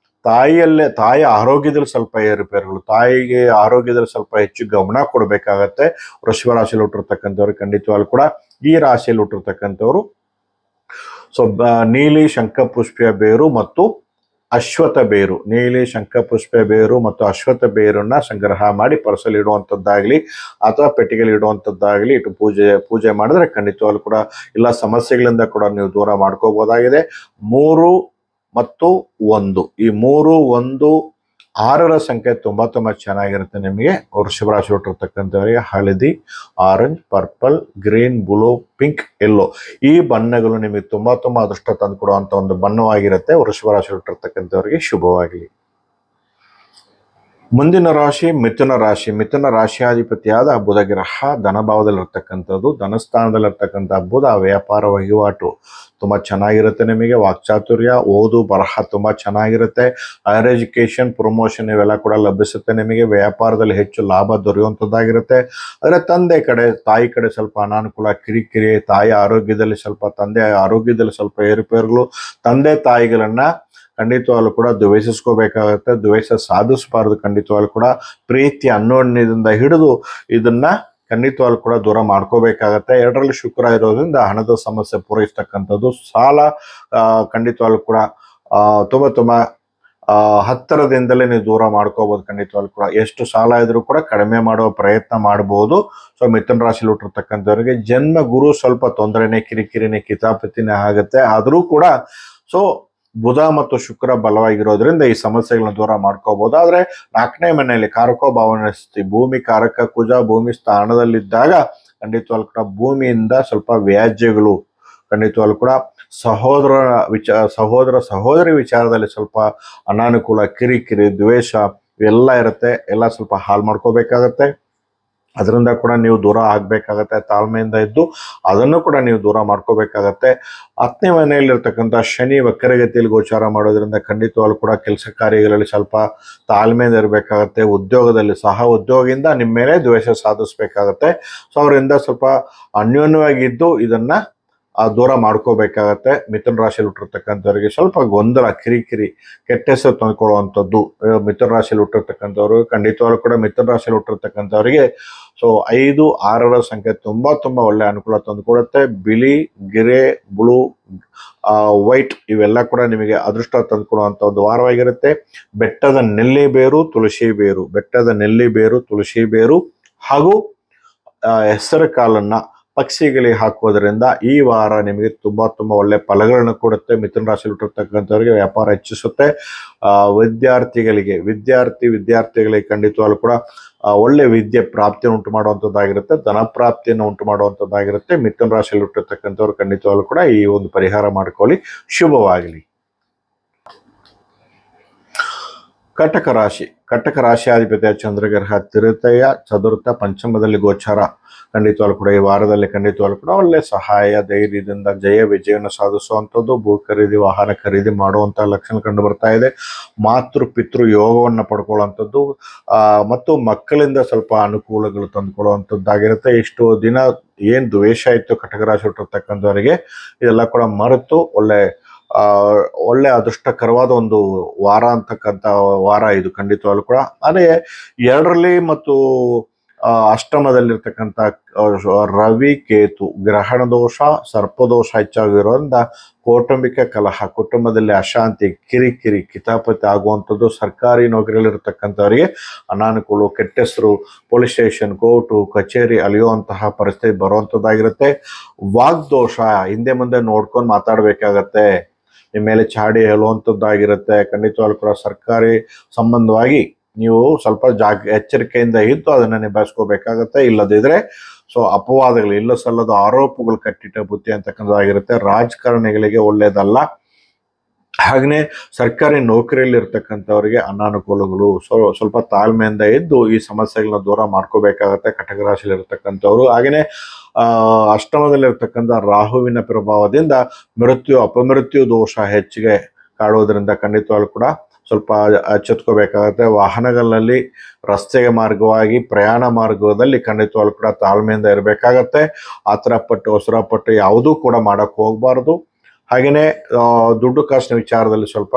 ತಾಯಿಯ ಆರೋಗ್ಯದಲ್ಲಿ ಸ್ವಲ್ಪ ಏರುಪೇರುಗಳು, ತಾಯಿಗೆ ಆರೋಗ್ಯದಲ್ಲಿ ಸ್ವಲ್ಪ ಹೆಚ್ಚು ಗಮನ ಕೊಡಬೇಕಾಗತ್ತೆ. ವೃಷಭ ರಾಶಿಯಲ್ಲಿ ಹುಟ್ಟಿರ್ತಕ್ಕಂಥವ್ರು ಖಂಡಿತವಾಗ್ಲೂ ಕೂಡ ಈ ರಾಶಿಯಲ್ಲಿ ಹುಟ್ಟಿರ್ತಕ್ಕಂಥವ್ರು ಸೊ ನೀಲಿ ಶಂಖಪುಷ್ಪ ಬೇರು ಮತ್ತು ಅಶ್ವತ್ಥ ಬೇರು, ನೀಲಿ ಶಂಖಪುಷ್ಪ ಬೇರು ಮತ್ತು ಅಶ್ವತ್ಥ ಬೇರನ್ನ ಸಂಗ್ರಹ ಮಾಡಿ ಪರ್ಸಲ್ಲಿ ಇಡುವಂಥದ್ದಾಗಲಿ ಅಥವಾ ಪೆಟ್ಟಿಗೆಯಲ್ಲಿ ಇಡುವಂಥದ್ದಾಗಲಿ ಇಟ್ಟು ಪೂಜೆ ಮಾಡಿದ್ರೆ ಖಂಡಿತವಾಗ್ಲೂ ಕೂಡ ಎಲ್ಲ ಸಮಸ್ಯೆಗಳಿಂದ ಕೂಡ ನೀವು ದೂರ ಮಾಡ್ಕೋಬಹುದಾಗಿದೆ. 3 ಮತ್ತು 1 ಈ 3, 1, 6ರ ಸಂಖ್ಯೆ ತುಂಬಾ ಚೆನ್ನಾಗಿರುತ್ತೆ ನಿಮಗೆ. ವೃಷಭ ರಾಶಿ ಹುಟ್ಟಿರ್ತಕ್ಕಂಥವರಿಗೆ ಹಳದಿ, orange, purple, green, blue, pink, yellow ಈ ಬಣ್ಣಗಳು ನಿಮಗೆ ತುಂಬಾ ಅದೃಷ್ಟ ತಂದುಕೊಡುವಂತ ಒಂದು ಬಣ್ಣವಾಗಿರುತ್ತೆ. ವೃಷಭ ರಾಶಿ ಹುಟ್ಟಿರ್ತಕ್ಕಂಥವರಿಗೆ ಶುಭವಾಗಲಿ. ಮುಂದಿನ ರಾಶಿ ಮಿಥುನ ರಾಶಿ. ಮಿಥುನ ರಾಶಿಯಾಧಿಪತಿಯಾದ ಬುಧ ಗ್ರಹ ಧನಭಾವದಲ್ಲಿರ್ತಕ್ಕಂಥದ್ದು. ಧನಸ್ಥಾನದಲ್ಲಿರ್ತಕ್ಕಂಥ ಬುಧ ವ್ಯಾಪಾರ ವಹಿವಾಟು ತುಂಬಾ ಚೆನ್ನಾಗಿರುತ್ತೆ ನಿಮಗೆ. ವಾಕ್ಚಾತುರ್ಯ, ಓದು ಬರಹ ತುಂಬಾ ಚೆನ್ನಾಗಿರುತ್ತೆ. ಹೈಯರ್ ಎಜುಕೇಶನ್, ಪ್ರಮೋಷನ್ ಇವೆಲ್ಲ ಕೂಡ ಲಭಿಸುತ್ತೆ ನಿಮಗೆ. ವ್ಯಾಪಾರದಲ್ಲಿ ಹೆಚ್ಚು ಲಾಭ ದೊರೆಯುವಂಥದ್ದಾಗಿರುತ್ತೆ. ಆದರೆ ತಾಯಿ ಕಡೆ ಸ್ವಲ್ಪ ಅನಾನುಕೂಲ, ಕಿರಿಕಿರಿ, ತಂದೆ ಆರೋಗ್ಯದಲ್ಲಿ ಸ್ವಲ್ಪ ಏರುಪೇರುಗಳು. ತಂದೆ ತಾಯಿಗಳನ್ನ ಖಂಡಿತವಾಗ್ಲೂ ಕೂಡ ದ್ವೇಷಿಸ್ಕೋಬೇಕಾಗತ್ತೆ, ದ್ವೇಷ ಸಾಧಿಸಬಾರ್ದು. ಖಂಡಿತವಾಗ್ಲೂ ಕೂಡ ಪ್ರೀತಿ ಅನ್ಯೋನ್ಯದಿಂದ ಹಿಡಿದು ಇದನ್ನ ಖಂಡಿತವಾಗ್ಲೂ ಕೂಡ ದೂರ ಮಾಡ್ಕೋಬೇಕಾಗತ್ತೆ. 2ರಲ್ಲಿ ಶುಕ್ರ ಇರೋದ್ರಿಂದ ಹಣದ ಸಮಸ್ಯೆ ಪೂರೈಸ್ತಕ್ಕಂಥದ್ದು. ಸಾಲ ಖಂಡಿತವಾಗ್ಲೂ ಕೂಡ ತುಂಬಾ ಹತ್ತಿರದಿಂದಲೇ ನೀವು ದೂರ ಮಾಡ್ಕೋಬಹುದು. ಖಂಡಿತವಾಗ್ಲೂ ಕೂಡ ಎಷ್ಟು ಸಾಲ ಇದ್ರೂ ಕೂಡ ಕಡಿಮೆ ಮಾಡುವ ಪ್ರಯತ್ನ ಮಾಡಬಹುದು. ಸೊ ಮಿಥುನ ರಾಶಿಯಲ್ಲಿ ಹುಟ್ಟಿರ್ತಕ್ಕಂಥವ್ರಿಗೆ ಜನ್ಮ ಗುರು ಸ್ವಲ್ಪ ತೊಂದರೆನೇ, ಕಿರಿಕಿರಿನೇ, ಕಿತಾಪತಿನೇ ಆಗುತ್ತೆ. ಆದರೂ ಕೂಡ ಸೊ ಬುಧ ಮತ್ತು ಶುಕ್ರ ಬಲವಾಗಿರೋದ್ರಿಂದ ಈ ಸಮಸ್ಯೆಗಳನ್ನ ದೂರ ಮಾಡ್ಕೋಬಹುದು. ಆದ್ರೆ 4ನೇ ಮನೆಯಲ್ಲಿ ಕಾರಕೋ ಭಾವನೆ ಸ್ಥಿತಿ, ಭೂಮಿ ಕಾರಕ ಕುಜ ಭೂಮಿ ಸ್ಥಾನದಲ್ಲಿದ್ದಾಗ ಖಂಡಿತವಾಗ್ಲೂ ಕೂಡ ಭೂಮಿಯಿಂದ ಸ್ವಲ್ಪ ವ್ಯಾಜ್ಯಗಳು, ಖಂಡಿತವಾಗ್ಲೂ ಕೂಡ ಸಹೋದರಿ ವಿಚಾರದಲ್ಲಿ ಸ್ವಲ್ಪ ಅನಾನುಕೂಲ, ಕಿರಿಕಿರಿ, ದ್ವೇಷ ಇವೆಲ್ಲ ಇರುತ್ತೆ. ಎಲ್ಲ ಸ್ವಲ್ಪ ಹಾಳು ಮಾಡ್ಕೋಬೇಕಾಗತ್ತೆ. ಅದರಿಂದ ಕೂಡ ನೀವು ದೂರ ಆಗ್ಬೇಕಾಗತ್ತೆ. ತಾಳ್ಮೆಯಿಂದ ಇದ್ದು ಅದನ್ನು ಕೂಡ ನೀವು ದೂರ ಮಾಡ್ಕೋಬೇಕಾಗತ್ತೆ. 10ನೇ ಮನೆಯಲ್ಲಿರ್ತಕ್ಕಂಥ ಶನಿ ವಕ್ರಗತಿಯಲ್ಲಿ ಗೋಚಾರ ಮಾಡೋದ್ರಿಂದ ಖಂಡಿತವಾಗ್ಲೂ ಕೂಡ ಕೆಲಸ ಕಾರ್ಯಗಳಲ್ಲಿ ಸ್ವಲ್ಪ ತಾಳ್ಮೆಯಿಂದ ಇರಬೇಕಾಗತ್ತೆ. ಉದ್ಯೋಗದಲ್ಲಿ ಸಹ ಉದ್ಯೋಗಿಯಿಂದ ನಿಮ್ಮ ಮೇಲೆ ದ್ವೇಷ ಸಾಧಿಸ್ಬೇಕಾಗತ್ತೆ. ಸೊ ಅವರಿಂದ ಸ್ವಲ್ಪ ಅನ್ಯೋನ್ಯವಾಗಿದ್ದು ಇದನ್ನ ದೂರ ಮಾಡ್ಕೋಬೇಕಾಗತ್ತೆ. ಮಿಥುನ ರಾಶಿಯಲ್ಲಿ ಹುಟ್ಟಿರ್ತಕ್ಕಂಥವ್ರಿಗೆ ಸ್ವಲ್ಪ ಗೊಂದಲ, ಕಿರಿಕಿರಿ, ಕೆಟ್ಟ ಹೆಸರು ತಂದ್ಕೊಳ್ಳುವಂಥದ್ದು. ಮಿಥುನ ರಾಶಿಯಲ್ಲಿ ಹುಟ್ಟಿರ್ತಕ್ಕಂಥವ್ರು ಖಂಡಿತವಾಗ್ಲೂ ಕೂಡ ಮಿಥುನ ರಾಶಿಯಲ್ಲಿ ಹುಟ್ಟಿರ್ತಕ್ಕಂಥವ್ರಿಗೆ ಸೊ 5, 6ರ ಸಂಖ್ಯೆ ತುಂಬಾ ಒಳ್ಳೆ ಅನುಕೂಲ ತಂದುಕೊಡುತ್ತೆ. ಬಿಳಿ, ಗಿರೆ, ಬ್ಲೂ, ವೈಟ್ ಇವೆಲ್ಲ ಕೂಡ ನಿಮಗೆ ಅದೃಷ್ಟ ತಂದುಕೊಡುವಂಥ ಒಂದು ವಾರವಾಗಿರುತ್ತೆ. ಬೆಟ್ಟದ ನೆಲ್ಲಿ ಬೇರು, ತುಳಸಿ ಬೇರು ಹಾಗೂ ಹೆಸರು ಕಾಳನ್ನ ಪಕ್ಷಿಗಳಿಗೆ ಹಾಕೋದ್ರಿಂದ ಈ ವಾರ ನಿಮಗೆ ತುಂಬಾ ಒಳ್ಳೆ ಫಲಗಳನ್ನು ಕೊಡುತ್ತೆ. ಮಿಥುನ ರಾಶಿಯಲ್ಲಿ ಹುಟ್ಟಿರ್ತಕ್ಕಂಥವರಿಗೆ ವ್ಯಾಪಾರ ಹೆಚ್ಚಿಸುತ್ತೆ. ವಿದ್ಯಾರ್ಥಿಗಳಿಗೆ ಖಂಡಿತವಾಗ್ಲೂ ಕೂಡ ಒಳ್ಳೆ ವಿದ್ಯೆ ಪ್ರಾಪ್ತಿಯನ್ನು ಉಂಟು ಮಾಡುವಂಥದ್ದಾಗಿರುತ್ತೆ. ಧನ ಪ್ರಾಪ್ತಿಯನ್ನು ಉಂಟು ಮಾಡುವಂಥದ್ದಾಗಿರುತ್ತೆ. ಮಿಥುನ ರಾಶಿಯಲ್ಲಿ ಹುಟ್ಟಿರ್ತಕ್ಕಂಥವ್ರು ಖಂಡಿತವಾಗ್ಲೂ ಕೂಡ ಈ ಒಂದು ಪರಿಹಾರ ಮಾಡ್ಕೊಳ್ಳಿ. ಶುಭವಾಗಲಿ. ಕಟಕ ರಾಶಿಯಾಧಿಪತಿಯ ಚಂದ್ರಗ್ರಹ ತೃತೀಯ, ಚತುರ್ಥ, ಪಂಚಮದಲ್ಲಿ ಗೋಚಾರ ಖಂಡಿತವಾಗ್ಲೂ ಕೂಡ ಈ ವಾರದಲ್ಲಿ ಖಂಡಿತವಾಗ್ಲೂ ಕೂಡ ಒಳ್ಳೆ ಸಹಾಯ, ಧೈರ್ಯದಿಂದ ವಿಜಯವನ್ನು ಸಾಧಿಸುವಂಥದ್ದು. ಭೂ ಖರೀದಿ, ವಾಹನ ಖರೀದಿ ಮಾಡುವಂತಹ ಲಕ್ಷಣ ಕಂಡು ಬರ್ತಾ ಇದೆ. ಪಿತೃ ಯೋಗವನ್ನು ಪಡ್ಕೊಳ್ಳುವಂಥದ್ದು ಮತ್ತು ಮಕ್ಕಳಿಂದ ಸ್ವಲ್ಪ ಅನುಕೂಲಗಳು ತಂದುಕೊಳ್ಳುವಂಥದ್ದಾಗಿರುತ್ತೆ. ಇಷ್ಟು ದಿನ ಏನ್ ದ್ವೇಷ ಇತ್ತು ಕಟಕ ರಾಶಿ ಹುಟ್ಟಿರ್ತಕ್ಕಂಥವರಿಗೆ ಇದೆಲ್ಲ ಕೂಡ ಮರೆತು ಒಳ್ಳೆ ಅದೃಷ್ಟಕರವಾದ ಒಂದು ವಾರ ಅಂತಕ್ಕಂಥ ವಾರ ಇದು ಖಂಡಿತವಾಗ್ಲೂ ಕೂಡ. ಅದೇ 2ರಲ್ಲಿ ಮತ್ತು ಅಷ್ಟಮದಲ್ಲಿರ್ತಕ್ಕಂಥ ರವಿ ಕೇತು ಗ್ರಹಣ ದೋಷ, ಸರ್ಪದೋಷ ಹೆಚ್ಚಾಗಿರೋದ್ರಿಂದ ಕೌಟುಂಬಿಕ ಕಲಹ, ಕುಟುಂಬದಲ್ಲಿ ಅಶಾಂತಿ, ಕಿರಿಕಿರಿ, ಕಿತಾಪತಿ ಆಗುವಂಥದ್ದು. ಸರ್ಕಾರಿ ನೌಕರಿಯಲ್ಲಿರ್ತಕ್ಕಂಥವರಿಗೆ ಅನಾನುಕೂಲ, ಕೆಟ್ಟ ಹೆಸರು, ಪೊಲೀಸ್ ಸ್ಟೇಷನ್, ಕೋರ್ಟು, ಕಚೇರಿ ಅಲಿಯುವಂತಹ ಪರಿಸ್ಥಿತಿ ಬರುವಂಥದ್ದಾಗಿರುತ್ತೆ. ವಾಗ್ದೋಷ, ಹಿಂದೆ ಮುಂದೆ ನೋಡ್ಕೊಂಡು ಮಾತಾಡಬೇಕಾಗತ್ತೆ. ನಿಮ್ಮ ಮೇಲೆ ಚಾಡಿ ಹೇಳುವಂಥದ್ದಾಗಿರುತ್ತೆ. ಖಂಡಿತವಾಗ್ಲೂ ಕೂಡ ಸರ್ಕಾರಿ ಸಂಬಂಧವಾಗಿ ನೀವು ಸ್ವಲ್ಪ ಎಚ್ಚರಿಕೆಯಿಂದ ಇದ್ದು ಅದನ್ನು ನಿಭಾಯಿಸ್ಕೋಬೇಕಾಗತ್ತೆ. ಇಲ್ಲದಿದ್ರೆ ಸೊ ಅಪವಾದಗಳು, ಇಲ್ಲ ಸಲ್ಲದ ಆರೋಪಗಳು, ಕಟ್ಟಿಟ್ಟ ಬುತ್ತಿ ಅಂತಕ್ಕಂಥದ್ದಾಗಿರುತ್ತೆ. ರಾಜಕಾರಣಿಗಳಿಗೆ ಒಳ್ಳೇದಲ್ಲ. ಹಾಗೆಯೇ ಸರ್ಕಾರಿ ನೌಕರಿಯಲ್ಲಿ ಇರ್ತಕ್ಕಂಥವರಿಗೆ ಅನಾನುಕೂಲಗಳು. ಸ್ವಲ್ಪ ತಾಳ್ಮೆಯಿಂದ ಇದ್ದು ಈ ಸಮಸ್ಯೆಗಳನ್ನ ದೂರ ಮಾಡ್ಕೋಬೇಕಾಗತ್ತೆ ಕಟಕ ರಾಶಿಯಲ್ಲಿ ಇರ್ತಕ್ಕಂಥವ್ರು. ಹಾಗೆಯೇ ಅಷ್ಟಮದಲ್ಲಿರ್ತಕ್ಕಂಥ ರಾಹುವಿನ ಪ್ರಭಾವದಿಂದ ಅಪಮೃತ್ಯು ದೋಷ ಹೆಚ್ಚಿಗೆ ಕಾಡೋದ್ರಿಂದ ಖಂಡಿತವಾಗ್ಲೂ ಕೂಡ ಸ್ವಲ್ಪ ಎಚ್ಚೆತ್ಕೋಬೇಕಾಗತ್ತೆ. ವಾಹನಗಳಲ್ಲಿ ರಸ್ತೆಗೆ ಮಾರ್ಗವಾಗಿ ಪ್ರಯಾಣ ಮಾರ್ಗದಲ್ಲಿ ಖಂಡಿತವಾಗ್ಲೂ ಕೂಡ ತಾಳ್ಮೆಯಿಂದ ಇರಬೇಕಾಗತ್ತೆ. ಅವಸರಪಟ್ಟು ಯಾವುದೂ ಕೂಡ ಮಾಡಕ್ಕೆ ಹೋಗಬಾರ್ದು. ಹಾಗೆಯೇ ದುಡ್ಡು ಕಾಸಿನ ವಿಚಾರದಲ್ಲಿ ಸ್ವಲ್ಪ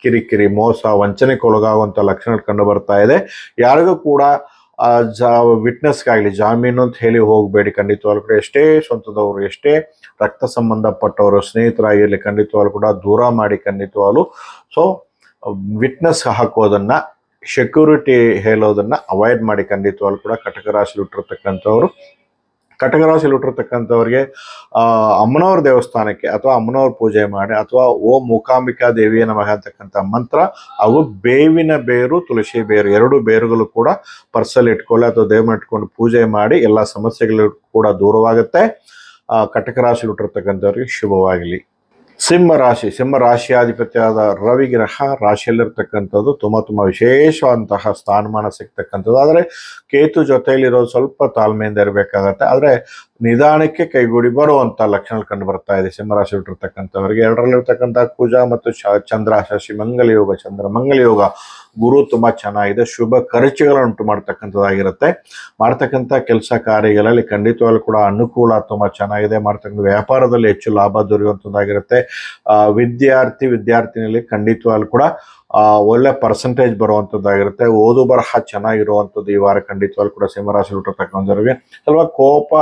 ಕಿರಿಕಿರಿ, ಮೋಸ, ವಂಚನೆಗೆ ಒಳಗಾಗುವಂಥ ಲಕ್ಷಣಗಳು ಕಂಡು ಬರ್ತಾ ಇದೆ. ಯಾರಿಗೂ ಕೂಡ ವಿಟ್ನೆಸ್ಗಾಗಲಿ ಜಾಮೀನು ಅಂತ ಹೇಳಿ ಹೋಗಬೇಡಿ. ಖಂಡಿತವಾಗ್ಲೂ ಕೂಡ ಎಷ್ಟೇ ಸ್ವಂತದವರು, ಎಷ್ಟೇ ರಕ್ತ ಸಂಬಂಧಪಟ್ಟವರು, ಸ್ನೇಹಿತರಾಗಿರಲಿ, ಖಂಡಿತವಾಗ್ಲೂ ಕೂಡ ದೂರ ಮಾಡಿ. ಖಂಡಿತವಾಗ್ಲೂ ಸೊ ವಿಟ್ನೆಸ್ ಹಾಕೋದನ್ನ, ಸೆಕ್ಯೂರಿಟಿ ಹೇಳೋದನ್ನ ಅವಾಯ್ಡ್ ಮಾಡಿ. ಖಂಡಿತವಾಗ್ಲೂ ಕೂಡ ಕಟಕ ರಾಶಿಯಲ್ಲಿ ಹುಟ್ಟಿರ್ತಕ್ಕಂಥವ್ರು, ಕಟಕ ರಾಶಿಯಲ್ಲಿ ಹುಟ್ಟಿರ್ತಕ್ಕಂಥವ್ರಿಗೆ ಅಮ್ಮನವ್ರ ದೇವಸ್ಥಾನಕ್ಕೆ ಅಥವಾ ಅಮ್ಮನವ್ರ ಪೂಜೆ ಮಾಡಿ, ಅಥವಾ ಓಂ ಮೂಕಾಂಬಿಕಾ ದೇವಿಯ ನಮಃ ಅಂತಕ್ಕಂಥ ಮಂತ್ರ ಹಾಗೂ ಬೇವಿನ ಬೇರು, ತುಳಸಿ ಬೇರು, ಎರಡು ಬೇರುಗಳು ಕೂಡ ಪರ್ಸಲ್ಲಿ ಇಟ್ಕೊಳ್ಳಿ ಅಥವಾ ದೇವನ ಇಟ್ಕೊಂಡು ಪೂಜೆ ಮಾಡಿ. ಎಲ್ಲ ಸಮಸ್ಯೆಗಳು ಕೂಡ ದೂರವಾಗುತ್ತೆ. ಕಟಕ ರಾಶಿಯಲ್ಲಿ ಹುಟ್ಟಿರ್ತಕ್ಕಂಥವ್ರಿಗೆ ಶುಭವಾಗಲಿ. ಸಿಂಹ ರಾಶಿ, ಸಿಂಹ ರಾಶಿಯಾಧಿಪತಿಯಾದ ರವಿ ಗ್ರಹ ರಾಶಿಯಲ್ಲಿರ್ತಕ್ಕಂಥದ್ದು ತುಂಬ ವಿಶೇಷವಾದಂತಹ ಸ್ಥಾನಮಾನ ಸಿಗ್ತಕ್ಕಂಥದ್ದು. ಆದರೆ ಕೇತು ಜೊತೆಯಲ್ಲಿರೋದು ಸ್ವಲ್ಪ ತಾಳ್ಮೆಯಿಂದ ಇರಬೇಕಾಗತ್ತೆ. ಆದರೆ ನಿಧಾನಕ್ಕೆ ಕೈಗೂಡಿ ಬರುವಂಥ ಲಕ್ಷಣಗಳು ಕಂಡು ಬರ್ತಾ ಇದೆ ಸಿಂಹರಾಶಿ ಹುಟ್ಟಿರ್ತಕ್ಕಂಥವರಿಗೆ. ಎರಡರಲ್ಲಿರ್ತಕ್ಕಂಥ ಕುಜ ಮತ್ತು ಚಂದ್ರ, ಶಶಿ ಮಂಗಲ ಯೋಗ, ಚಂದ್ರ ಮಂಗಲ ಯೋಗ, ಗುರು ತುಂಬ ಚೆನ್ನಾಗಿದೆ. ಶುಭ ಖರ್ಚುಗಳನ್ನು ಉಂಟು ಮಾಡ್ತಕ್ಕಂಥದ್ದಾಗಿರುತ್ತೆ. ಮಾಡ್ತಕ್ಕಂಥ ಕೆಲಸ ಕಾರ್ಯಗಳಲ್ಲಿ ಖಂಡಿತವಾಗ್ಲೂ ಕೂಡ ಅನುಕೂಲ ತುಂಬ ಚೆನ್ನಾಗಿದೆ. ಮಾಡ್ತಕ್ಕಂಥ ವ್ಯಾಪಾರದಲ್ಲಿ ಹೆಚ್ಚು ಲಾಭ ದೊರೆಯುವಂಥದ್ದಾಗಿರುತ್ತೆ. ವಿದ್ಯಾರ್ಥಿನಿಯಲ್ಲಿ ಖಂಡಿತವಾಗ್ಲೂ ಕೂಡ ಒಳ್ಳೆ ಪರ್ಸೆಂಟೇಜ್ ಬರುವಂಥದ್ದಾಗಿರುತ್ತೆ. ಓದು ಬರಹ ಚೆನ್ನಾಗಿರುವಂಥದ್ದು ಈ ವಾರ ಖಂಡಿತವಾಗ್ಲೂ ಕೂಡ ಸಿಂಹರಾಶಿ ಹುಟ್ಟಿರ್ತಕ್ಕಂಥವ್ರಿಗೆ. ಸ್ವಲ್ಪ ಕೋಪ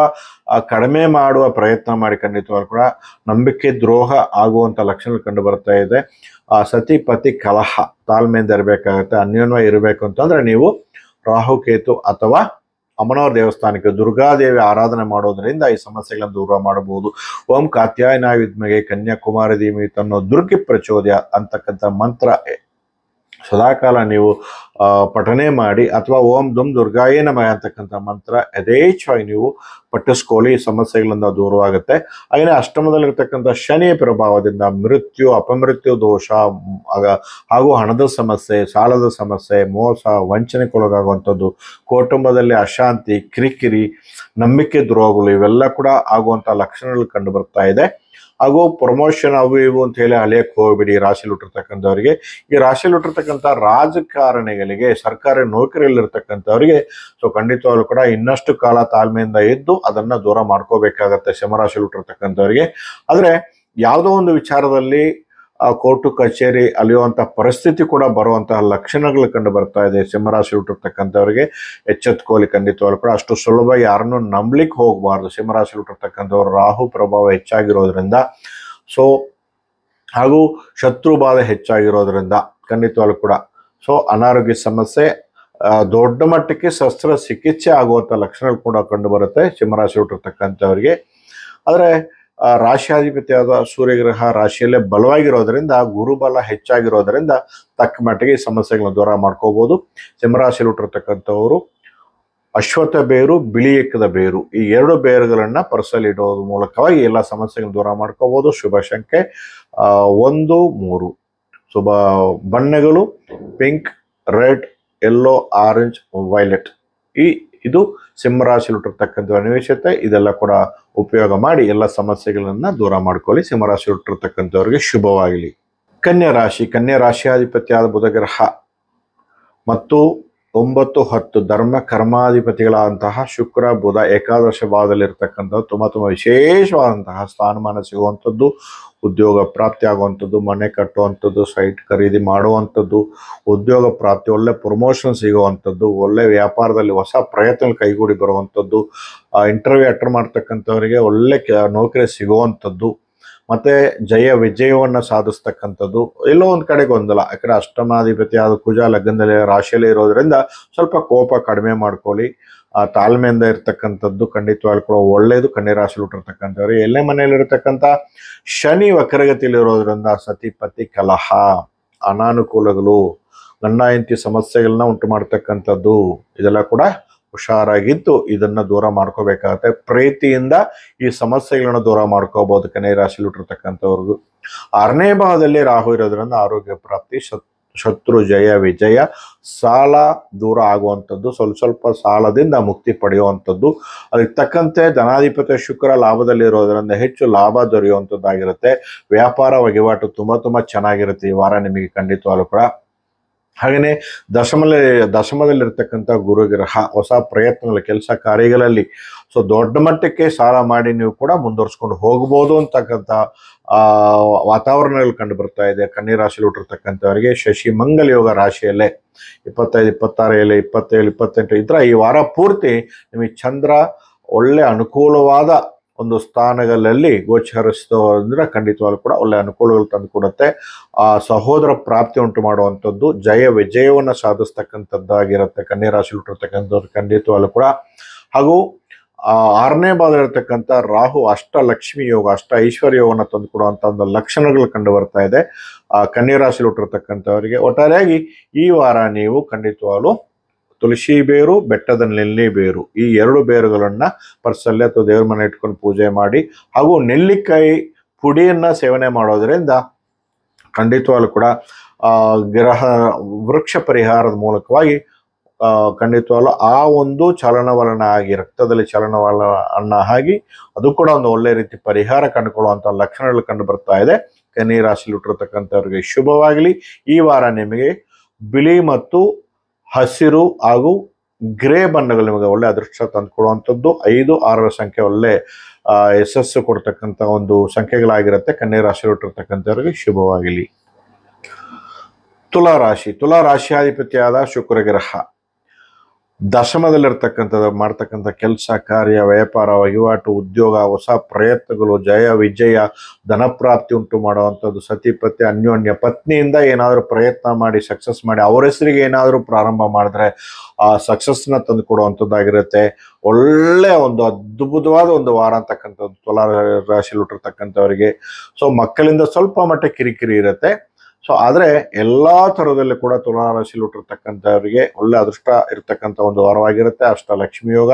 ಕಡಿಮೆ ಮಾಡುವ ಪ್ರಯತ್ನ ಮಾಡಿ. ಖಂಡಿತವಾಗ್ಲೂ ಕೂಡ ನಂಬಿಕೆ ದ್ರೋಹ ಆಗುವಂಥ ಲಕ್ಷಣಗಳು ಕಂಡು ಬರ್ತಾ ಇದೆ. ಸತಿ ಪತಿ ಕಲಹ, ತಾಳ್ಮೆಯಿಂದ ಇರಬೇಕಾಗುತ್ತೆ. ಅನ್ಯೋನ್ಯ ಇರಬೇಕು ಅಂತಂದ್ರೆ ನೀವು ರಾಹುಕೇತು ಅಥವಾ ಅಮ್ಮನವರ ದೇವಸ್ಥಾನಕ್ಕೆ ದುರ್ಗಾದೇವಿ ಆರಾಧನೆ ಮಾಡೋದ್ರಿಂದ ಈ ಸಮಸ್ಯೆಗಳನ್ನು ದೂರ ಮಾಡಬಹುದು. ಓಂ ಕಾತ್ಯಾಯನಾಯ ವಿದ್ಮೆಗೆ ಕನ್ಯಾಕುಮಾರಿ ಧೀಮಹಿ ತನ್ನೋ ದುರ್ಗಿ ಪ್ರಚೋದಯ ಅಂತಕ್ಕಂಥ ಮಂತ್ರ ಸದಾಕಾಲ ನೀವು ಪಠನೆ ಮಾಡಿ, ಅಥವಾ ಓಂ ದುಂ ದುರ್ಗಾಯೇ ನಮಃ ಅಂತಕ್ಕಂಥ ಮಂತ್ರ ಯಥೇಚ್ಛವಾಗಿ ನೀವು ಪಠಿಸ್ಕೊಳ್ಳಿ. ಸಮಸ್ಯೆಗಳಿಂದ ದೂರವಾಗುತ್ತೆ. ಹಾಗೆಯೇ ಅಷ್ಟಮದಲ್ಲಿರ್ತಕ್ಕಂಥ ಶನಿಯ ಪ್ರಭಾವದಿಂದ ಮೃತ್ಯು, ಅಪಮೃತ್ಯು ದೋಷ ಹಾಗೂ ಹಣದ ಸಮಸ್ಯೆ, ಸಾಲದ ಸಮಸ್ಯೆ, ಮೋಸ, ವಂಚನೆಗೊಳಗಾಗುವಂಥದ್ದು, ಕುಟುಂಬದಲ್ಲಿ ಅಶಾಂತಿ, ಕಿರಿಕಿರಿ, ನಂಬಿಕೆ ದ್ರೋಹಗಳು ಇವೆಲ್ಲ ಕೂಡ ಆಗುವಂಥ ಲಕ್ಷಣಗಳು ಕಂಡು ಬರ್ತಾ ಇದೆ. ಹಾಗೂ ಪ್ರಮೋಷನ್ ಅವು ಇವು ಅಂತ ಹೇಳಿ ಅಲೆಯಕ್ಕೆ ಹೋಗ್ಬಿಡಿ ರಾಶಿಯಲ್ಲಿ ಹುಟ್ಟಿರ್ತಕ್ಕಂಥವ್ರಿಗೆ. ಈ ರಾಶಿಯಲ್ಲಿ ಹುಟ್ಟಿರ್ತಕ್ಕಂಥ ರಾಜಕಾರಣಿಗಳಿಗೆ, ಸರ್ಕಾರಿ ನೌಕರಿಯಲ್ಲಿರ್ತಕ್ಕಂಥವ್ರಿಗೆ ಖಂಡಿತವಾಗ್ಲೂ ಕೂಡ ಇನ್ನಷ್ಟು ಕಾಲ ತಾಳ್ಮೆಯಿಂದ ಇದ್ದು ಅದನ್ನ ದೂರ ಮಾಡ್ಕೋಬೇಕಾಗತ್ತೆ ಸಿಂಹರಾಶಿಯಲ್ಲಿ ಹುಟ್ಟಿರ್ತಕ್ಕಂಥವ್ರಿಗೆ. ಆದರೆ ಯಾವುದೋ ಒಂದು ವಿಚಾರದಲ್ಲಿ ಕೋರ್ಟು ಕಚೇರಿ ಅಲಿಯುವಂಥ ಪರಿಸ್ಥಿತಿ ಕೂಡ ಬರುವಂತಹ ಲಕ್ಷಣಗಳು ಕಂಡು ಬರ್ತಾ ಇದೆ ಸಿಂಹರಾಶಿ ಹುಟ್ಟಿರ್ತಕ್ಕಂಥವ್ರಿಗೆ. ಎಚ್ಚೆತ್ಕೋಲಿ. ಖಂಡಿತವಾಗ್ಲೂ ಕೂಡ ಅಷ್ಟು ಸುಲಭ ಯಾರನ್ನು ನಂಬಲಿಕ್ಕೆ ಹೋಗಬಾರ್ದು. ಸಿಂಹರಾಶಿ ಹುಟ್ಟಿರ್ತಕ್ಕಂಥವ್ರು ರಾಹು ಪ್ರಭಾವ ಹೆಚ್ಚಾಗಿರೋದ್ರಿಂದ ಹಾಗೂ ಶತ್ರು ಬಾಧೆ ಹೆಚ್ಚಾಗಿರೋದ್ರಿಂದ ಖಂಡಿತವಾಗ್ಲೂ ಕೂಡ ಅನಾರೋಗ್ಯ ಸಮಸ್ಯೆ, ದೊಡ್ಡ ಮಟ್ಟಕ್ಕೆ ಶಸ್ತ್ರಚಿಕಿತ್ಸೆ ಆಗುವಂಥ ಲಕ್ಷಣಗಳು ಕೂಡ ಕಂಡು ಬರುತ್ತೆ ಸಿಂಹರಾಶಿ ಹುಟ್ಟಿರ್ತಕ್ಕಂಥವ್ರಿಗೆ. ಆದರೆ ರಾಶಿಯಾಧಿಪತಿಯಾದ ಸೂರ್ಯಗ್ರಹ ರಾಶಿಯಲ್ಲೇ ಬಲವಾಗಿರೋದ್ರಿಂದ, ಗುರುಬಲ ಹೆಚ್ಚಾಗಿರೋದ್ರಿಂದ ತಕ್ಕ ಮಟ್ಟಿಗೆ ಈ ಸಮಸ್ಯೆಗಳನ್ನ ದೂರ ಮಾಡ್ಕೋಬಹುದು. ಸಿಂಹರಾಶಿಯಲ್ಲಿ ಹುಟ್ಟಿರ್ತಕ್ಕಂಥವರು ಅಶ್ವತ್ಥ ಬೇರು, ಬಿಳಿ ಎಕ್ಕದ ಬೇರು, ಈ ಎರಡು ಬೇರುಗಳನ್ನ ಪರ್ಸಲ್ಲಿ ಇಡೋದ್ರ ಮೂಲಕವಾಗಿ ಎಲ್ಲ ಸಮಸ್ಯೆಗಳನ್ನ ದೂರ ಮಾಡ್ಕೋಬಹುದು. ಶುಭ ಸಂಖ್ಯೆ 1, 3. ಶುಭ ಬಣ್ಣಗಳು pink, red, yellow, orange, violet. ಇದು ಸಿಂಹರಾಶಿಯಲ್ಲಿ ಹುಟ್ಟಿರ್ತಕ್ಕಂಥ ವಿಶೇಷತೆ. ಇದೆಲ್ಲ ಕೂಡ ಉಪಯೋಗ ಮಾಡಿ ಎಲ್ಲ ಸಮಸ್ಯೆಗಳನ್ನ ದೂರ ಮಾಡ್ಕೊಳ್ಳಿ. ಸಿಂಹರಾಶಿ ಹುಟ್ಟಿರ್ತಕ್ಕಂಥವ್ರಿಗೆ ಶುಭವಾಗಲಿ. ಕನ್ಯಾ ರಾಶಿ, ಕನ್ಯಾ ರಾಶಿಯಾಧಿಪತಿಯಾದ ಬುಧಗ್ರಹ ಮತ್ತು 9, 10 ಧರ್ಮ ಕರ್ಮಾಧಿಪತಿಗಳಾದಂತಹ ಶುಕ್ರ, ಬುಧ ಏಕಾದಶ ಭಾವದಲ್ಲಿರ್ತಕ್ಕಂಥದ್ದು ತುಂಬ ವಿಶೇಷವಾದಂತಹ ಸ್ಥಾನಮಾನ ಸಿಗುವಂಥದ್ದು, ಉದ್ಯೋಗ ಪ್ರಾಪ್ತಿ ಆಗುವಂಥದ್ದು, ಮನೆ ಕಟ್ಟುವಂಥದ್ದು, ಸೈಟ್ ಖರೀದಿ ಮಾಡುವಂಥದ್ದು, ಉದ್ಯೋಗ ಪ್ರಾಪ್ತಿ, ಒಳ್ಳೆ ಪ್ರಮೋಷನ್ ಸಿಗುವಂಥದ್ದು, ಒಳ್ಳೆ ವ್ಯಾಪಾರದಲ್ಲಿ ಹೊಸ ಪ್ರಯತ್ನ ಕೈಗೂಡಿ ಬರುವಂಥದ್ದು, ಇಂಟರ್ವ್ಯೂ ಅಟೆಂಡ್ ಮಾಡ್ತಕ್ಕಂಥವರಿಗೆ ಒಳ್ಳೆ ನೌಕರಿ ಸಿಗುವಂಥದ್ದು, ಮತ್ತೆ ವಿಜಯವನ್ನು ಸಾಧಿಸ್ತಕ್ಕಂಥದ್ದು. ಎಲ್ಲೋ ಒಂದು ಕಡೆ ಗೊಂದಲ, ಯಾಕಂದರೆ ಅಷ್ಟಮಾಧಿಪತಿ ಆದ ಕುಜ ಲಗ್ನದಲ್ಲಿ ರಾಶಿಯಲ್ಲಿ ಇರೋದ್ರಿಂದ ಸ್ವಲ್ಪ ಕೋಪ ಕಡಿಮೆ ಮಾಡ್ಕೊಳ್ಳಿ. ತಾಳ್ಮೆಯಿಂದ ಇರ್ತಕ್ಕಂಥದ್ದು ಖಂಡಿತವಾಗ್ಲೂ ಕೂಡ ಒಳ್ಳೆಯದು. ಕನ್ಯಾ ರಾಶಿಯಲ್ಲಿ ಹುಟ್ಟಿರ್ತಕ್ಕಂಥವ್ರು ಎಲ್ಲೇ ಮನೆಯಲ್ಲಿರ್ತಕ್ಕಂಥ ಶನಿ ವಕ್ರಗತಿಯಲ್ಲಿರೋದ್ರಿಂದ ಸತಿ ಪತಿ ಕಲಹ, ಅನಾನುಕೂಲಗಳು, ಗಂಡ ಹೆಂಡತಿ ಸಮಸ್ಯೆಗಳನ್ನ ಉಂಟು ಮಾಡ್ತಕ್ಕಂಥದ್ದು, ಇದೆಲ್ಲ ಕೂಡ ಹುಷಾರಾಗಿದ್ದು ಇದನ್ನ ದೂರ ಮಾಡ್ಕೋಬೇಕಾಗತ್ತೆ. ಪ್ರೀತಿಯಿಂದ ಈ ಸಮಸ್ಯೆಗಳನ್ನ ದೂರ ಮಾಡ್ಕೋಬಹುದು ಕನ್ಯಾ ರಾಶಿಯಲ್ಲಿ ಹುಟ್ಟಿರ್ತಕ್ಕಂಥವ್ರಿಗೂ. 6ನೇ ಭಾವದಲ್ಲಿ ರಾಹು ಇರೋದ್ರಿಂದ ಆರೋಗ್ಯ ಪ್ರಾಪ್ತಿ, ಶತ್ರು ವಿಜಯ, ಸಾಲ ದೂರ ಆಗುವಂಥದ್ದು, ಸ್ವಲ್ಪ ಸಾಲದಿಂದ ಮುಕ್ತಿ ಪಡೆಯುವಂಥದ್ದು. ಅದಕ್ಕೆ ತಕ್ಕಂತೆ ಧನಾಧಿಪತಿ ಶುಕ್ರ ಲಾಭದಲ್ಲಿ ಇರೋದ್ರಿಂದ ಹೆಚ್ಚು ಲಾಭ ದೊರೆಯುವಂಥದ್ದಾಗಿರುತ್ತೆ. ವ್ಯಾಪಾರ ವಹಿವಾಟು ತುಂಬ ಚೆನ್ನಾಗಿರುತ್ತೆ ಈ ವಾರ ನಿಮಗೆ ಖಂಡಿತವಾಗ್ಲೂ ಕೂಡ. ಹಾಗೆಯೇ ದಶಮದಲ್ಲಿರ್ತಕ್ಕಂಥ ಗುರುಗ್ರಹ ಹೊಸ ಪ್ರಯತ್ನಗಳು ಕೆಲಸ ಕಾರ್ಯಗಳಲ್ಲಿ ಸೊ ದೊಡ್ಡ ಮಟ್ಟಕ್ಕೆ ಸಾಲ ಮಾಡಿ ನೀವು ಕೂಡ ಮುಂದುವರ್ಸ್ಕೊಂಡು ಹೋಗ್ಬೋದು ಅಂತಕ್ಕಂಥ ವಾತಾವರಣಗಳು ಕಂಡು ಬರ್ತಾ ಇದೆ. ಕನ್ಯಾ ರಾಶಿಯಲ್ಲಿ ಹುಟ್ಟಿರ್ತಕ್ಕಂಥವರಿಗೆ ಶಶಿ ಮಂಗಲ ಯೋಗ ರಾಶಿಯಲ್ಲೇ 25, 26, 27, 28 ಇದ್ರ ಈ ವಾರ ಪೂರ್ತಿ ನಿಮಗೆ ಚಂದ್ರ ಒಳ್ಳೆ ಅನುಕೂಲವಾದ ಒಂದು ಸ್ಥಾನಗಳಲ್ಲಿ ಗೋಚರಿಸ್ತೋದ್ರೆ ಖಂಡಿತವಾಗ್ಲೂ ಕೂಡ ಒಳ್ಳೆ ಅನುಕೂಲಗಳು ತಂದು ಕೊಡುತ್ತೆ. ಆ ಸಹೋದರ ಪ್ರಾಪ್ತಿ ಉಂಟು ಮಾಡುವಂಥದ್ದು, ವಿಜಯವನ್ನು ಸಾಧಿಸ್ತಕ್ಕಂಥದ್ದಾಗಿರುತ್ತೆ ಕನ್ಯಾ ರಾಶಿ ಹುಟ್ಟಿರ್ತಕ್ಕಂಥವ್ರು ಖಂಡಿತವಾಗ್ಲೂ ಕೂಡ. ಹಾಗೂ 6ನೇ ಭಾವದಲ್ಲಿರ್ತಕ್ಕಂಥ ರಾಹು ಅಷ್ಟಲಕ್ಷ್ಮಿ ಯೋಗ, ಅಷ್ಟ ಐಶ್ವರ್ಯ ಯೋಗವನ್ನು ತಂದು ಕೊಡುವಂಥ ಒಂದು ಲಕ್ಷಣಗಳು ಕಂಡು ಬರ್ತಾ ಇದೆ ಕನ್ಯಾ ರಾಶಿ ಹುಟ್ಟಿರ್ತಕ್ಕಂಥವರಿಗೆ. ಒಟ್ಟಾರೆಯಾಗಿ ಈ ವಾರ ನೀವು ಖಂಡಿತವಾಗ್ಲೂ ತುಳಸಿ ಬೇರು, ಬೆಟ್ಟದ ನೆಲ್ಲಿ ಬೇರು, ಈ 2 ಬೇರುಗಳನ್ನ ಪರ್ಸಲ್ಲಿ ಅಥವಾ ದೇವ್ರ ಮನೆ ಇಟ್ಕೊಂಡು ಪೂಜೆ ಮಾಡಿ ಹಾಗೂ ನೆಲ್ಲಿಕಾಯಿ ಪುಡಿಯನ್ನ ಸೇವನೆ ಮಾಡೋದ್ರಿಂದ ಖಂಡಿತವಾಗ್ಲೂ ಕೂಡ ಗ್ರಹ ವೃಕ್ಷ ಪರಿಹಾರದ ಮೂಲಕವಾಗಿ ಖಂಡಿತವಾಗ್ಲೂ ಆ ಒಂದು ಚಲನವಲನ ಆಗಿ ರಕ್ತದಲ್ಲಿ ಚಲನವಲನ ಆಗಿ ಅದು ಕೂಡ ಒಂದು ಒಳ್ಳೆ ರೀತಿ ಪರಿಹಾರ ಕಂಡುಕೊಳ್ಳುವಂಥ ಲಕ್ಷಣಗಳು ಕಂಡು ಬರ್ತಾ ಇದೆ. ಕನ್ಯಾ ರಾಶಿಯಲ್ಲಿ ಹುಟ್ಟಿರ್ತಕ್ಕಂಥವ್ರಿಗೆ ಶುಭವಾಗಲಿ. ಈ ವಾರ ನಿಮಗೆ ಬಿಳಿ ಮತ್ತು ಹಸಿರು ಹಾಗೂ ಗ್ರೇ ಬಣ್ಣಗಳು ನಿಮಗೆ ಒಳ್ಳೆ ಅದೃಷ್ಟ ತಂದು ಕೊಡುವಂಥದ್ದು. 5, 6 ಸಂಖ್ಯೆ ಒಳ್ಳೆ ಯಶಸ್ಸು ಕೊಡ್ತಕ್ಕಂಥ ಒಂದು ಸಂಖ್ಯೆಗಳಾಗಿರುತ್ತೆ. ಕನ್ಯಾ ರಾಶಿಯಲ್ಲಿ ಹುಟ್ಟಿರ್ತಕ್ಕಂಥವ್ರಿಗೆ ಶುಭವಾಗಲಿ. ತುಲಾ ರಾಶಿಯಾಧಿಪತಿಯಾದ ಶುಕ್ರ ಗ್ರಹ ದಶಮದಲ್ಲಿರ್ತಕ್ಕಂಥದ್ದು ಮಾಡ್ತಕ್ಕಂಥ ಕೆಲಸ ಕಾರ್ಯ, ವ್ಯಾಪಾರ, ವಹಿವಾಟು, ಉದ್ಯೋಗ, ಹೊಸ ಪ್ರಯತ್ನಗಳು, ವಿಜಯ, ಧನಪ್ರಾಪ್ತಿ ಉಂಟು ಮಾಡುವಂಥದ್ದು, ಸತಿಪತಿ ಅನ್ಯೋನ್ಯ, ಪತ್ನಿಯಿಂದ ಏನಾದರೂ ಪ್ರಯತ್ನ ಮಾಡಿ ಸಕ್ಸಸ್ ಮಾಡಿ ಅವ್ರ ಹೆಸರಿಗೆ ಏನಾದರೂ ಪ್ರಾರಂಭ ಮಾಡಿದ್ರೆ ಆ ಸಕ್ಸಸ್ನ ತಂದು ಕೊಡುವಂಥದ್ದಾಗಿರುತ್ತೆ. ಒಳ್ಳೆ ಒಂದು ಅದ್ಭುತವಾದ ಒಂದು ವಾರ ಅಂತಕ್ಕಂಥದ್ದು ತುಲಾ ರಾಶಿಯಲ್ಲಿ ಹುಟ್ಟಿರ್ತಕ್ಕಂಥವರಿಗೆ. ಸೊ ಮಕ್ಕಳಿಂದ ಸ್ವಲ್ಪ ಮಟ್ಟ ಕಿರಿಕಿರಿ ಇರುತ್ತೆ. ಸೊ ಆದರೆ ಎಲ್ಲಾ ಥರದಲ್ಲಿ ಕೂಡ ತುಲಾ ರಾಶಿಯಲ್ಲಿ ಹುಟ್ಟಿರ್ತಕ್ಕಂಥವರಿಗೆ ಒಳ್ಳೆ ಅದೃಷ್ಟ ಇರ್ತಕ್ಕಂಥ ಒಂದು ವಾರವಾಗಿರುತ್ತೆ. ಅಷ್ಟಲಕ್ಷ್ಮಿ ಯೋಗ,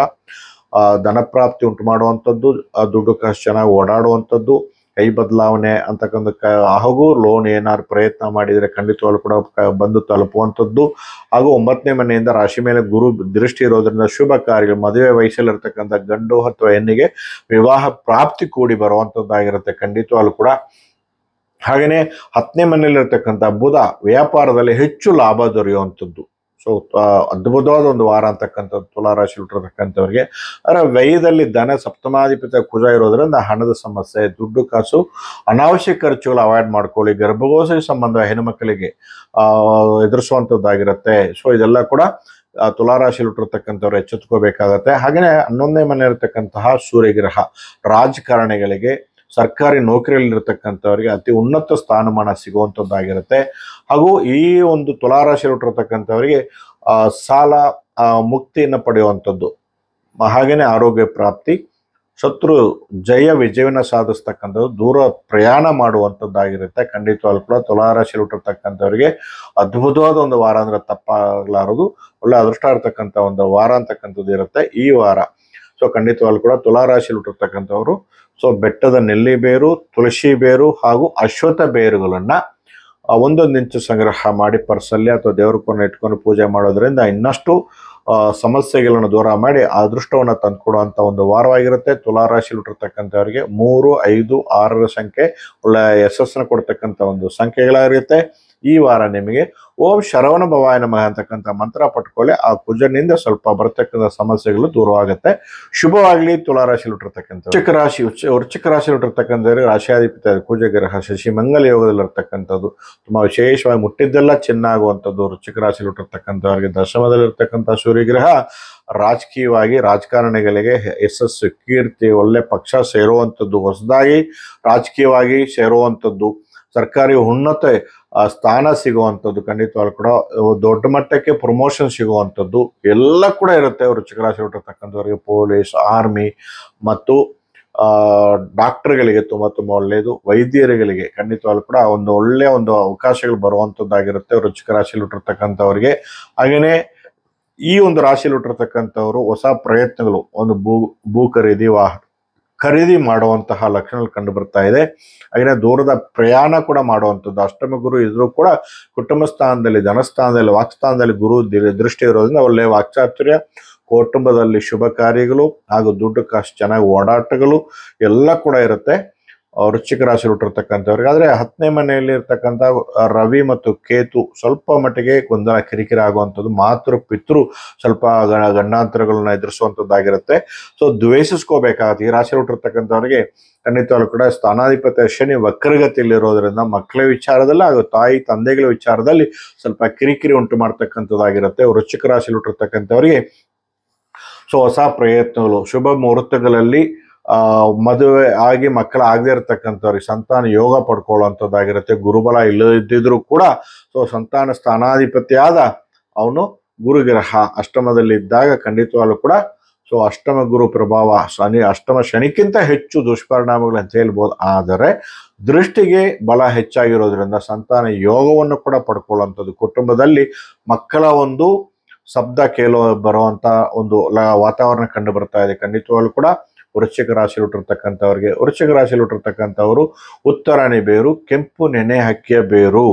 ಧನಪ್ರಾಪ್ತಿ ಉಂಟು ಮಾಡುವಂಥದ್ದು, ದುಡ್ಡು ಕಾಸು ಚೆನ್ನಾಗಿ ಓಡಾಡುವಂಥದ್ದು, ಕೈ ಬದಲಾವಣೆ ಅಂತಕ್ಕಂಥ ಹಾಗೂ ಲೋನ್ ಏನಾದ್ರು ಪ್ರಯತ್ನ ಮಾಡಿದರೆ ಖಂಡಿತವಾಗ್ಲೂ ಕೂಡ ಬಂದು ತಲುಪುವಂಥದ್ದು. ಹಾಗೂ 9ನೇ ಮನೆಯಿಂದ ರಾಶಿ ಮೇಲೆ ಗುರು ದೃಷ್ಟಿ ಇರೋದ್ರಿಂದ ಶುಭ ಕಾರ್ಯಗಳು, ಮದುವೆ ವಯಸ್ಸಲ್ಲಿರ್ತಕ್ಕಂಥ ಗಂಡು ಅಥವಾ ಹೆಣ್ಣಿಗೆ ವಿವಾಹ ಪ್ರಾಪ್ತಿ ಕೂಡಿ ಬರುವಂಥದ್ದಾಗಿರುತ್ತೆ ಖಂಡಿತವಾಗ್ಲೂ ಕೂಡ. ಹಾಗೆಯೇ 10ನೇ ಮನೆಯಲ್ಲಿರ್ತಕ್ಕಂಥ ಬುಧ ವ್ಯಾಪಾರದಲ್ಲಿ ಹೆಚ್ಚು ಲಾಭ ದೊರೆಯುವಂಥದ್ದು. ಸೊ ಅದ್ಭುತವಾದ ಒಂದು ವಾರ ಅಂತಕ್ಕಂಥದ್ದು ತುಲಾ ರಾಶಿ ಹುಟ್ಟಿರ್ತಕ್ಕಂಥವ್ರಿಗೆ. ಅದರ ವ್ಯಯದಲ್ಲಿ ಧನ ಸಪ್ತಮಾಧಿಪತಿ ಕುಜ ಇರೋದ್ರಿಂದ ಹಣದ ಸಮಸ್ಯೆ, ದುಡ್ಡು ಕಾಸು, ಅನಾವಶ್ಯಕ ಖರ್ಚುಗಳು ಅವಾಯ್ಡ್ ಮಾಡ್ಕೊಳ್ಳಿ. ಗರ್ಭಕೋಶ ಸಂಬಂಧ ಹೆಣ್ಣುಮಕ್ಕಳಿಗೆ ಎದುರಿಸುವಂಥದ್ದಾಗಿರುತ್ತೆ. ಸೊ ಇದೆಲ್ಲ ಕೂಡ ತುಲಾ ರಾಶಿಯಲ್ಲಿ ಹುಟ್ಟಿರ್ತಕ್ಕಂಥವ್ರು ಎಚ್ಚೆತ್ಕೋಬೇಕಾಗತ್ತೆ. ಹಾಗೆಯೇ 11ನೇ ಮನೆ ಇರತಕ್ಕಂತಹ ಸೂರ್ಯಗ್ರಹ ರಾಜಕಾರಣಿಗಳಿಗೆ, ಸರ್ಕಾರಿ ನೌಕರಿಯಲ್ಲಿರ್ತಕ್ಕಂಥವ್ರಿಗೆ ಅತಿ ಉನ್ನತ ಸ್ಥಾನಮಾನ ಸಿಗುವಂಥದ್ದಾಗಿರುತ್ತೆ. ಹಾಗೂ ಈ ಒಂದು ತುಲಾ ರಾಶಿಯಲ್ಲಿ ಹುಟ್ಟಿರ್ತಕ್ಕಂಥವರಿಗೆ ಸಾಲ ಮುಕ್ತಿಯನ್ನು ಪಡೆಯುವಂಥದ್ದು, ಹಾಗೆಯೇ ಆರೋಗ್ಯ ಪ್ರಾಪ್ತಿ, ಶತ್ರು ವಿಜಯವನ್ನು ಸಾಧಿಸ್ತಕ್ಕಂಥದ್ದು, ದೂರ ಪ್ರಯಾಣ ಮಾಡುವಂಥದ್ದಾಗಿರುತ್ತೆ ಖಂಡಿತವಾಗ್ಲೂ ಕೂಡ. ತುಲಾ ರಾಶಿಯಲ್ಲಿ ಹುಟ್ಟಿರ್ತಕ್ಕಂಥವರಿಗೆ ಅದ್ಭುತವಾದ ಒಂದು ವಾರ ಅಂದರೆ ತಪ್ಪಾಗಲಾರದು. ಒಳ್ಳೆ ಅದೃಷ್ಟ ಇರ್ತಕ್ಕಂಥ ಒಂದು ವಾರ ಅಂತಕ್ಕಂಥದ್ದು ಇರುತ್ತೆ ಈ ವಾರ. ಸೊ ಖಂಡಿತವಾಗ್ಲೂ ಕೂಡ ತುಲಾ ರಾಶಿಯಲ್ಲಿ ಹುಟ್ಟಿರ್ತಕ್ಕಂಥವ್ರು ಸೊ ಬೆಟ್ಟದ ನೆಲ್ಲಿ ಬೇರು, ತುಳಸಿ ಬೇರು ಹಾಗೂ ಅಶ್ವತ್ಥ ಬೇರುಗಳನ್ನು 1 ಇಂಚು ಸಂಗ್ರಹ ಮಾಡಿ ಪರ್ಸಲ್ಲಿ ಅಥವಾ ದೇವ್ರ ಕೋಣೆ ಇಟ್ಕೊಂಡು ಪೂಜೆ ಮಾಡೋದ್ರಿಂದ ಇನ್ನಷ್ಟು ಸಮಸ್ಯೆಗಳನ್ನು ದೂರ ಮಾಡಿ ಅದೃಷ್ಟವನ್ನು ತಂದುಕೊಡುವಂಥ ಒಂದು ವಾರವಾಗಿರುತ್ತೆ. ತುಲಾ ರಾಶಿಯಲ್ಲಿ ಹುಟ್ಟಿರ್ತಕ್ಕಂಥವರಿಗೆ 3, 5, 6 ಸಂಖ್ಯೆ ಒಳ್ಳೆ ಯಶಸ್ಸನ್ನು ಕೊಡ್ತಕ್ಕಂಥ ಒಂದು ಸಂಖ್ಯೆಗಳಾಗಿರುತ್ತೆ. ಈ ವಾರ ನಿಮಗೆ ಓಂ ಶರವಣ ಭವಾಯ ನಮಃ ಅಂತಕ್ಕಂಥ ಮಂತ್ರ ಪಟ್ಕೊಳ್ಳಿ. ಆ ಕುಜನಿಂದ ಸ್ವಲ್ಪ ಬರ್ತಕ್ಕಂಥ ಸಮಸ್ಯೆಗಳು ದೂರವಾಗುತ್ತೆ. ಶುಭವಾಗಲಿ. ತುಲಾ ರಾಶಿಯಲ್ಲಿ ಹುಟ್ಟಿರ್ತಕ್ಕಂಥ ವೃಶ್ಚಿಕ ರಾಶಿಯಲ್ಲಿ ಹುಟ್ಟಿರ್ತಕ್ಕಂಥವ್ರಿಗೆ ರಾಶಿಯಾಧಿಪತಿ ಕುಜಗ್ರಹ ಶಶಿ ಮಂಗಲ ಯೋಗದಲ್ಲಿರ್ತಕ್ಕಂಥದ್ದು ತುಂಬಾ ವಿಶೇಷವಾಗಿ ಮುಟ್ಟಿದ್ದೆಲ್ಲ ಚೆನ್ನಾಗುವಂಥದ್ದು. ವೃಶ್ಚಿಕ ರಾಶಿಯಲ್ಲಿ ಹುಟ್ಟಿರ್ತಕ್ಕಂಥವ್ರಿಗೆ ದಶಮದಲ್ಲಿರ್ತಕ್ಕಂಥ ಸೂರ್ಯಗ್ರಹ ರಾಜಕೀಯವಾಗಿ ರಾಜಕಾರಣಿಗಳಿಗೆ ಯಶಸ್ಸು, ಕೀರ್ತಿ, ಒಳ್ಳೆ ಪಕ್ಷ ಸೇರುವಂಥದ್ದು, ಹೊಸದಾಗಿ ರಾಜಕೀಯವಾಗಿ ಸೇರುವಂಥದ್ದು, ಸರ್ಕಾರಿ ಉನ್ನತ ಸ್ಥಾನ ಸಿಗುವಂಥದ್ದು, ಖಂಡಿತವಾಗ್ಲೂ ಕೂಡ ದೊಡ್ಡ ಮಟ್ಟಕ್ಕೆ ಪ್ರಮೋಷನ್ ಸಿಗುವಂಥದ್ದು ಎಲ್ಲ ಕೂಡ ಇರುತ್ತೆ. ವೃಶ್ಚಿಕ ರಾಶಿ ಹುಟ್ಟಿರ್ತಕ್ಕಂಥವ್ರಿಗೆ ಪೊಲೀಸ್, ಆರ್ಮಿ ಮತ್ತು ಡಾಕ್ಟರ್ಗಳಿಗೆ ತುಂಬ ಒಳ್ಳೆಯದು. ವೈದ್ಯರುಗಳಿಗೆ ಖಂಡಿತವಾಗ್ಲೂ ಕೂಡ ಒಂದು ಒಳ್ಳೆಯ ಒಂದು ಅವಕಾಶಗಳು ಬರುವಂಥದ್ದಾಗಿರುತ್ತೆ ವೃಶ್ಚಿಕ ರಾಶಿಯಲ್ಲಿ ಹುಟ್ಟಿರ್ತಕ್ಕಂಥವ್ರಿಗೆ. ಹಾಗೆಯೇ ಈ ಒಂದು ರಾಶಿಯಲ್ಲಿ ಹುಟ್ಟಿರ್ತಕ್ಕಂಥವ್ರು ಹೊಸ ಪ್ರಯತ್ನಗಳು, ಒಂದು ಭೂ ಖರೀದಿ ಮಾಡುವಂತಹ ಲಕ್ಷಣಗಳು ಕಂಡು ಬರ್ತಾ ಇದೆ. ಹಾಗೆಯೇ ದೂರದ ಪ್ರಯಾಣ ಕೂಡ ಮಾಡುವಂಥದ್ದು. ಅಷ್ಟಮ ಗುರು ಇದ್ರೂ ಕೂಡ ಕುಟುಂಬ ಸ್ಥಾನದಲ್ಲಿ, ಧನಸ್ಥಾನದಲ್ಲಿ, ವಾಕ್ಸ್ಥಾನದಲ್ಲಿ ಗುರು ದೃಷ್ಟಿ ಇರೋದ್ರಿಂದ ಒಳ್ಳೆಯ ವಾಕ್ಚಾತುರ್ಯ, ಕುಟುಂಬದಲ್ಲಿ ಶುಭ ಕಾರ್ಯಗಳು ಹಾಗೂ ದುಡ್ಡು ಕಾಸು ಚೆನ್ನಾಗಿ ಓಡಾಟಗಳು ಎಲ್ಲ ಕೂಡ ಇರುತ್ತೆ. ವೃಶ್ಚಿಕ ರಾಶಿ ಹುಟ್ಟಿರ್ತಕ್ಕಂಥವ್ರಿಗೆ. ಆದರೆ 10ನೇ ಮನೆಯಲ್ಲಿ ಇರ್ತಕ್ಕಂಥ ರವಿ ಮತ್ತು ಕೇತು ಸ್ವಲ್ಪ ಮಟ್ಟಿಗೆ ಗೊಂದಲ ಕಿರಿಕಿರಿ ಆಗುವಂಥದ್ದು, ಮಾತೃ ಪಿತೃ ಸ್ವಲ್ಪ ಗಂಡಾಂತರಗಳನ್ನ ಎದುರಿಸುವಂಥದ್ದಾಗಿರುತ್ತೆ. ಸೊ ದ್ವೇಷಿಸ್ಕೋಬೇಕಾಗತ್ತೆ. ಈ ರಾಶಿ ಹುಟ್ಟಿರ್ತಕ್ಕಂಥವ್ರಿಗೆ ಖಂಡಿತವಾಗ್ಲೂ ಕೂಡ ಸ್ಥಾನಾಧಿಪತಿ ಶನಿ ವಕ್ರಗತಿಯಲ್ಲಿರೋದ್ರಿಂದ ಮಕ್ಕಳ ವಿಚಾರದಲ್ಲಿ ಹಾಗೂ ತಾಯಿ ತಂದೆಗಳ ವಿಚಾರದಲ್ಲಿ ಸ್ವಲ್ಪ ಕಿರಿಕಿರಿ ಉಂಟು ಮಾಡ್ತಕ್ಕಂಥದ್ದಾಗಿರುತ್ತೆ. ವೃಶ್ಚಿಕ ರಾಶಿಯಲ್ಲಿ ಹುಟ್ಟಿರ್ತಕ್ಕಂಥವ್ರಿಗೆ ಸೊ ಹೊಸ ಪ್ರಯತ್ನಗಳು, ಶುಭ ಮುಹೂರ್ತಗಳಲ್ಲಿ ಮದುವೆ ಆಗಿ ಮಕ್ಕಳ ಆಗದೆ ಇರತಕ್ಕಂಥವ್ರಿಗೆ ಸಂತಾನ ಯೋಗ ಪಡ್ಕೊಳ್ಳುವಂಥದ್ದಾಗಿರುತ್ತೆ. ಗುರುಬಲ ಇಲ್ಲದಿದ್ದರೂ ಕೂಡ ಸೊ ಸಂತಾನ ಸ್ಥಾನಾಧಿಪತಿಯಾದ ಅವನು ಗುರುಗ್ರಹ ಅಷ್ಟಮದಲ್ಲಿದ್ದಾಗ ಖಂಡಿತವಾಗ್ಲೂ ಕೂಡ ಸೊ ಅಷ್ಟಮ ಗುರು ಪ್ರಭಾವ ಅಷ್ಟಮ ಶನಿಕ್ಕಿಂತ ಹೆಚ್ಚು ದುಷ್ಪರಿಣಾಮಗಳು ಅಂತ ಹೇಳ್ಬೋದು. ಆದರೆ ದೃಷ್ಟಿಗೆ ಬಲ ಹೆಚ್ಚಾಗಿರೋದ್ರಿಂದ ಸಂತಾನ ಯೋಗವನ್ನು ಕೂಡ ಪಡ್ಕೊಳ್ಳುವಂಥದ್ದು, ಕುಟುಂಬದಲ್ಲಿ ಮಕ್ಕಳ ಒಂದು ಶಬ್ದ ಕೇಳೋ ಬರುವಂತ ಒಂದು ವಾತಾವರಣ ಕಂಡು ಬರ್ತಾ ಇದೆ. ಖಂಡಿತವಾಗ್ಲೂ ಕೂಡ ವೃಶ್ಚಿಕ ರಾಶಿ ಹುಟ್ಟಿರ್ತಕ್ಕಂಥವ್ರಿಗೆ, ವೃಶ್ಚಿಕ ರಾಶಿಯಲ್ಲಿ ಹುಟ್ಟಿರ್ತಕ್ಕಂಥವರು ಉತ್ತರಾಣಿ ಬೇರು, ಕೆಂಪು ನೆನೆ ಹಕ್ಕಿಯ ಬೇರು,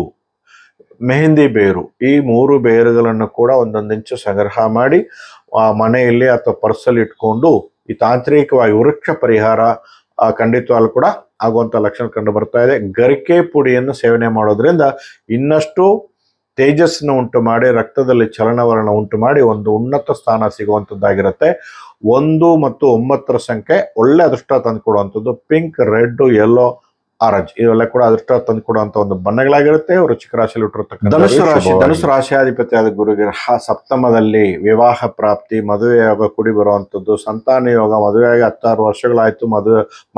ಮೆಹಂದಿ ಬೇರು, ಈ 3 ಬೇರುಗಳನ್ನು ಕೂಡ ಒಂದೊಂದು ಇಂಚು ಸಂಗ್ರಹ ಮಾಡಿ ಮನೆಯಲ್ಲಿ ಅಥವಾ ಪರ್ಸಲ್ಲಿ ಇಟ್ಕೊಂಡು ಈ ತಾಂತ್ರಿಕವಾಗಿ ವೃಕ್ಷ ಪರಿಹಾರ ಖಂಡಿತವಾಗ್ಲೂ ಕೂಡ ಆಗುವಂತ ಲಕ್ಷಣ ಕಂಡು ಬರ್ತಾ ಇದೆ. ಗರಿಕೆ ಪುಡಿಯನ್ನು ಸೇವನೆ ಮಾಡೋದ್ರಿಂದ ಇನ್ನಷ್ಟು ತೇಜಸ್ಸನ್ನು ಉಂಟು ಮಾಡಿ ರಕ್ತದಲ್ಲಿ ಚಲನವಲನ ಉಂಟು ಮಾಡಿ ಒಂದು ಉನ್ನತ ಸ್ಥಾನ ಸಿಗುವಂಥದ್ದಾಗಿರುತ್ತೆ. 1 ಮತ್ತು 9ರ ಸಂಖ್ಯೆ ಒಳ್ಳೆ ಅದೃಷ್ಟ ತಂದುಕೊಡುವಂಥದ್ದು. ಪಿಂಕ್, ರೆಡ್, ಯೆಲ್ಲೋ, ಆರೆಂಜ್ ಇವೆಲ್ಲ ಕೂಡ ಅದೃಷ್ಟ ತಂದುಕೊಡುವಂತ ಒಂದು ಬಣ್ಣಗಳಾಗಿರುತ್ತೆ. ವೃಶ್ಚಿಕ ರಾಶಿಯಲ್ಲಿ ಹುಟ್ಟಿರ್ತಕ್ಕಂಥ ಧನುಸು ರಾಶಿಯಾಧಿಪತಿಯಾದ ಗುರುಗ್ರಹ ಸಪ್ತಮದಲ್ಲಿ ವಿವಾಹ ಪ್ರಾಪ್ತಿ, ಮದುವೆ ಯೋಗ ಕೂಡಿ ಬರುವಂಥದ್ದು, ಸಂತಾನ ಯೋಗ, ಮದುವೆಯಾಗಿ 16 ವರ್ಷಗಳಾಯ್ತು,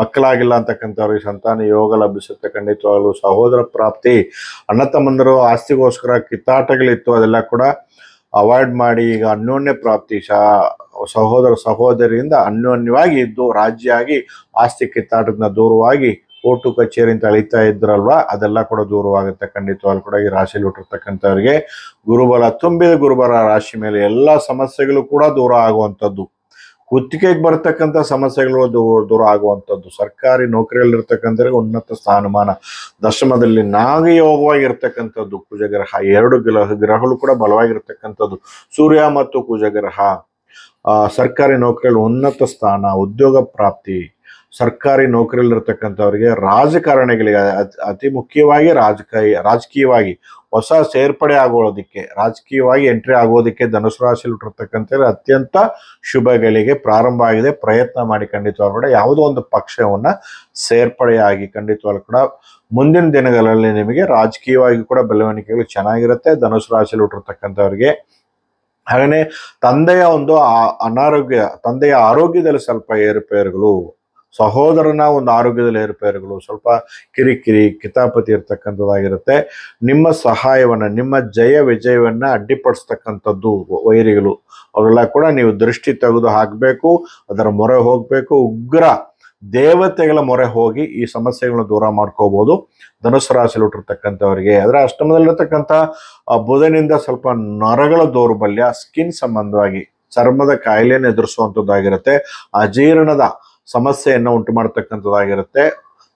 ಮಕ್ಕಳಾಗಿಲ್ಲ ಅಂತಕ್ಕಂಥವ್ರಿಗೆ ಸಂತಾನ ಯೋಗ ಲಭಿಸುತ್ತೆ. ಖಂಡಿತವಾಗಲು ಸಹೋದರ ಪ್ರಾಪ್ತಿ, ಅಣ್ಣ ತಮ್ಮಂದರು ಆಸ್ತಿಗೋಸ್ಕರ ಕಿತ್ತಾಟಗಳಿತ್ತು, ಅದೆಲ್ಲ ಕೂಡ ಅವಾಯ್ಡ್ ಮಾಡಿ ಈಗ ಅನ್ಯೋನ್ಯ ಪ್ರಾಪ್ತಿ, ಸಹೋದರ ಸಹೋದರಿಯಿಂದ ಅನ್ಯೋನ್ಯವಾಗಿ ಇದ್ದು ರಾಜಿಯಾಗಿ ಆಸ್ತಿ ಕಿತ್ತಾಟದಿಂದ ದೂರವಾಗಿ ಕೋರ್ಟು ಕಚೇರಿ ಅಂತ ಅಳಿತಾ ಇದ್ರಲ್ವಾ, ಅದೆಲ್ಲ ಕೂಡ ದೂರವಾಗುತ್ತೆ. ಖಂಡಿತವಾಗ್ಲೂ ಕೂಡ ಈ ರಾಶಿಯಲ್ಲಿ ಹುಟ್ಟಿರ್ತಕ್ಕಂಥವ್ರಿಗೆ ಗುರುಬಲ ತುಂಬಿದ ಗುರುಬಲ ರಾಶಿ ಮೇಲೆ ಎಲ್ಲ ಸಮಸ್ಯೆಗಳು ಕೂಡ ದೂರ ಆಗುವಂಥದ್ದು, ಕುತ್ತಿಗೆಗೆ ಬರ್ತಕ್ಕಂಥ ಸಮಸ್ಯೆಗಳು ದೂರ ಆಗುವಂಥದ್ದು, ಸರ್ಕಾರಿ ನೌಕರಿಯಲ್ಲಿರ್ತಕ್ಕಂಥವ್ರಿಗೆ ಉನ್ನತ ಸ್ಥಾನಮಾನ, ದಶಮದಲ್ಲಿ ನಾಗಯೋಗವಾಗಿರ್ತಕ್ಕಂಥದ್ದು, ಕುಜಗ್ರಹ 2 ಗ್ರಹಗಳು ಕೂಡ ಬಲವಾಗಿರ್ತಕ್ಕಂಥದ್ದು, ಸೂರ್ಯ ಮತ್ತು ಕುಜಗ್ರಹ, ಸರ್ಕಾರಿ ನೌಕರಿಯಲ್ಲಿ ಉನ್ನತ ಸ್ಥಾನ, ಉದ್ಯೋಗ ಪ್ರಾಪ್ತಿ, ಸರ್ಕಾರಿ ನೌಕರಿಯಲ್ಲಿರ್ತಕ್ಕಂಥವ್ರಿಗೆ ರಾಜಕಾರಣಿಗಳಿಗೆ ಅತಿ ಮುಖ್ಯವಾಗಿ ರಾಜಕೀಯವಾಗಿ ಹೊಸ ಸೇರ್ಪಡೆ ಆಗೋದಕ್ಕೆ, ರಾಜಕೀಯವಾಗಿ ಎಂಟ್ರಿ ಆಗೋದಕ್ಕೆ ಧನುಸು ರಾಶಿಯಲ್ಲಿ ಹುಟ್ಟಿರ್ತಕ್ಕಂಥವ್ರಿಗೆ ಅತ್ಯಂತ ಶುಭಗಳಿಗೆ ಪ್ರಾರಂಭ ಆಗಿದೆ. ಪ್ರಯತ್ನ ಮಾಡಿ ಖಂಡಿತವಾಗ್ಲೂ ಕೂಡ ಯಾವುದೋ ಒಂದು ಪಕ್ಷವನ್ನ ಸೇರ್ಪಡೆಯಾಗಿ ಖಂಡಿತವಾಗ್ಲೂ ಕೂಡ ಮುಂದಿನ ದಿನಗಳಲ್ಲಿ ನಿಮಗೆ ರಾಜಕೀಯವಾಗಿ ಕೂಡ ಬೆಳವಣಿಗೆಗಳು ಚೆನ್ನಾಗಿರುತ್ತೆ. ಧನುಸು ರಾಶಿಯಲ್ಲಿ ಹುಟ್ಟಿರ್ತಕ್ಕಂಥವ್ರಿಗೆ ಹಾಗೆಯೇ ತಂದೆಯ ಒಂದು ತಂದೆಯ ಆರೋಗ್ಯದಲ್ಲಿ ಸ್ವಲ್ಪ ಏರುಪೇರುಗಳು, ಸಹೋದರನ ಒಂದು ಆರೋಗ್ಯದಲ್ಲಿ ಏರುಪೇರುಗಳು, ಸ್ವಲ್ಪ ಕಿರಿಕಿರಿ ಕಿತಾಪತಿ ಇರ್ತಕ್ಕಂಥದ್ದಾಗಿರುತ್ತೆ. ನಿಮ್ಮ ಸಹಾಯವನ್ನ, ನಿಮ್ಮ ಜಯ ವಿಜಯವನ್ನ ಅಡ್ಡಿಪಡಿಸ್ತಕ್ಕಂಥದ್ದು ವೈರಿಗಳು, ಅವರೆಲ್ಲ ಕೂಡ ನೀವು ದೃಷ್ಟಿ ತೆಗೆದು ಹಾಕಬೇಕು, ಅದರ ಮೊರೆ ಹೋಗ್ಬೇಕು. ಉಗ್ರ ದೇವತೆಗಳ ಮೊರೆ ಹೋಗಿ ಈ ಸಮಸ್ಯೆಗಳನ್ನ ದೂರ ಮಾಡ್ಕೋಬಹುದು ಧನುಸು ರಾಶಿಯಲ್ಲಿ ಹುಟ್ಟಿರ್ತಕ್ಕಂಥವರಿಗೆ. ಅದರ ಅಷ್ಟಮದಲ್ಲಿರ್ತಕ್ಕಂಥ ಬುಧನಿಂದ ಸ್ವಲ್ಪ ನರಗಳ ದೌರ್ಬಲ್ಯ, ಸ್ಕಿನ್ ಸಂಬಂಧವಾಗಿ ಚರ್ಮದ ಕಾಯಿಲೆಯನ್ನು ಎದುರಿಸುವಂಥದ್ದಾಗಿರುತ್ತೆ. ಅಜೀರ್ಣದ ಸಮಸ್ಯೆಯನ್ನು ಉಂಟು ಮಾಡ್ತಕ್ಕಂಥದ್ದಾಗಿರುತ್ತೆ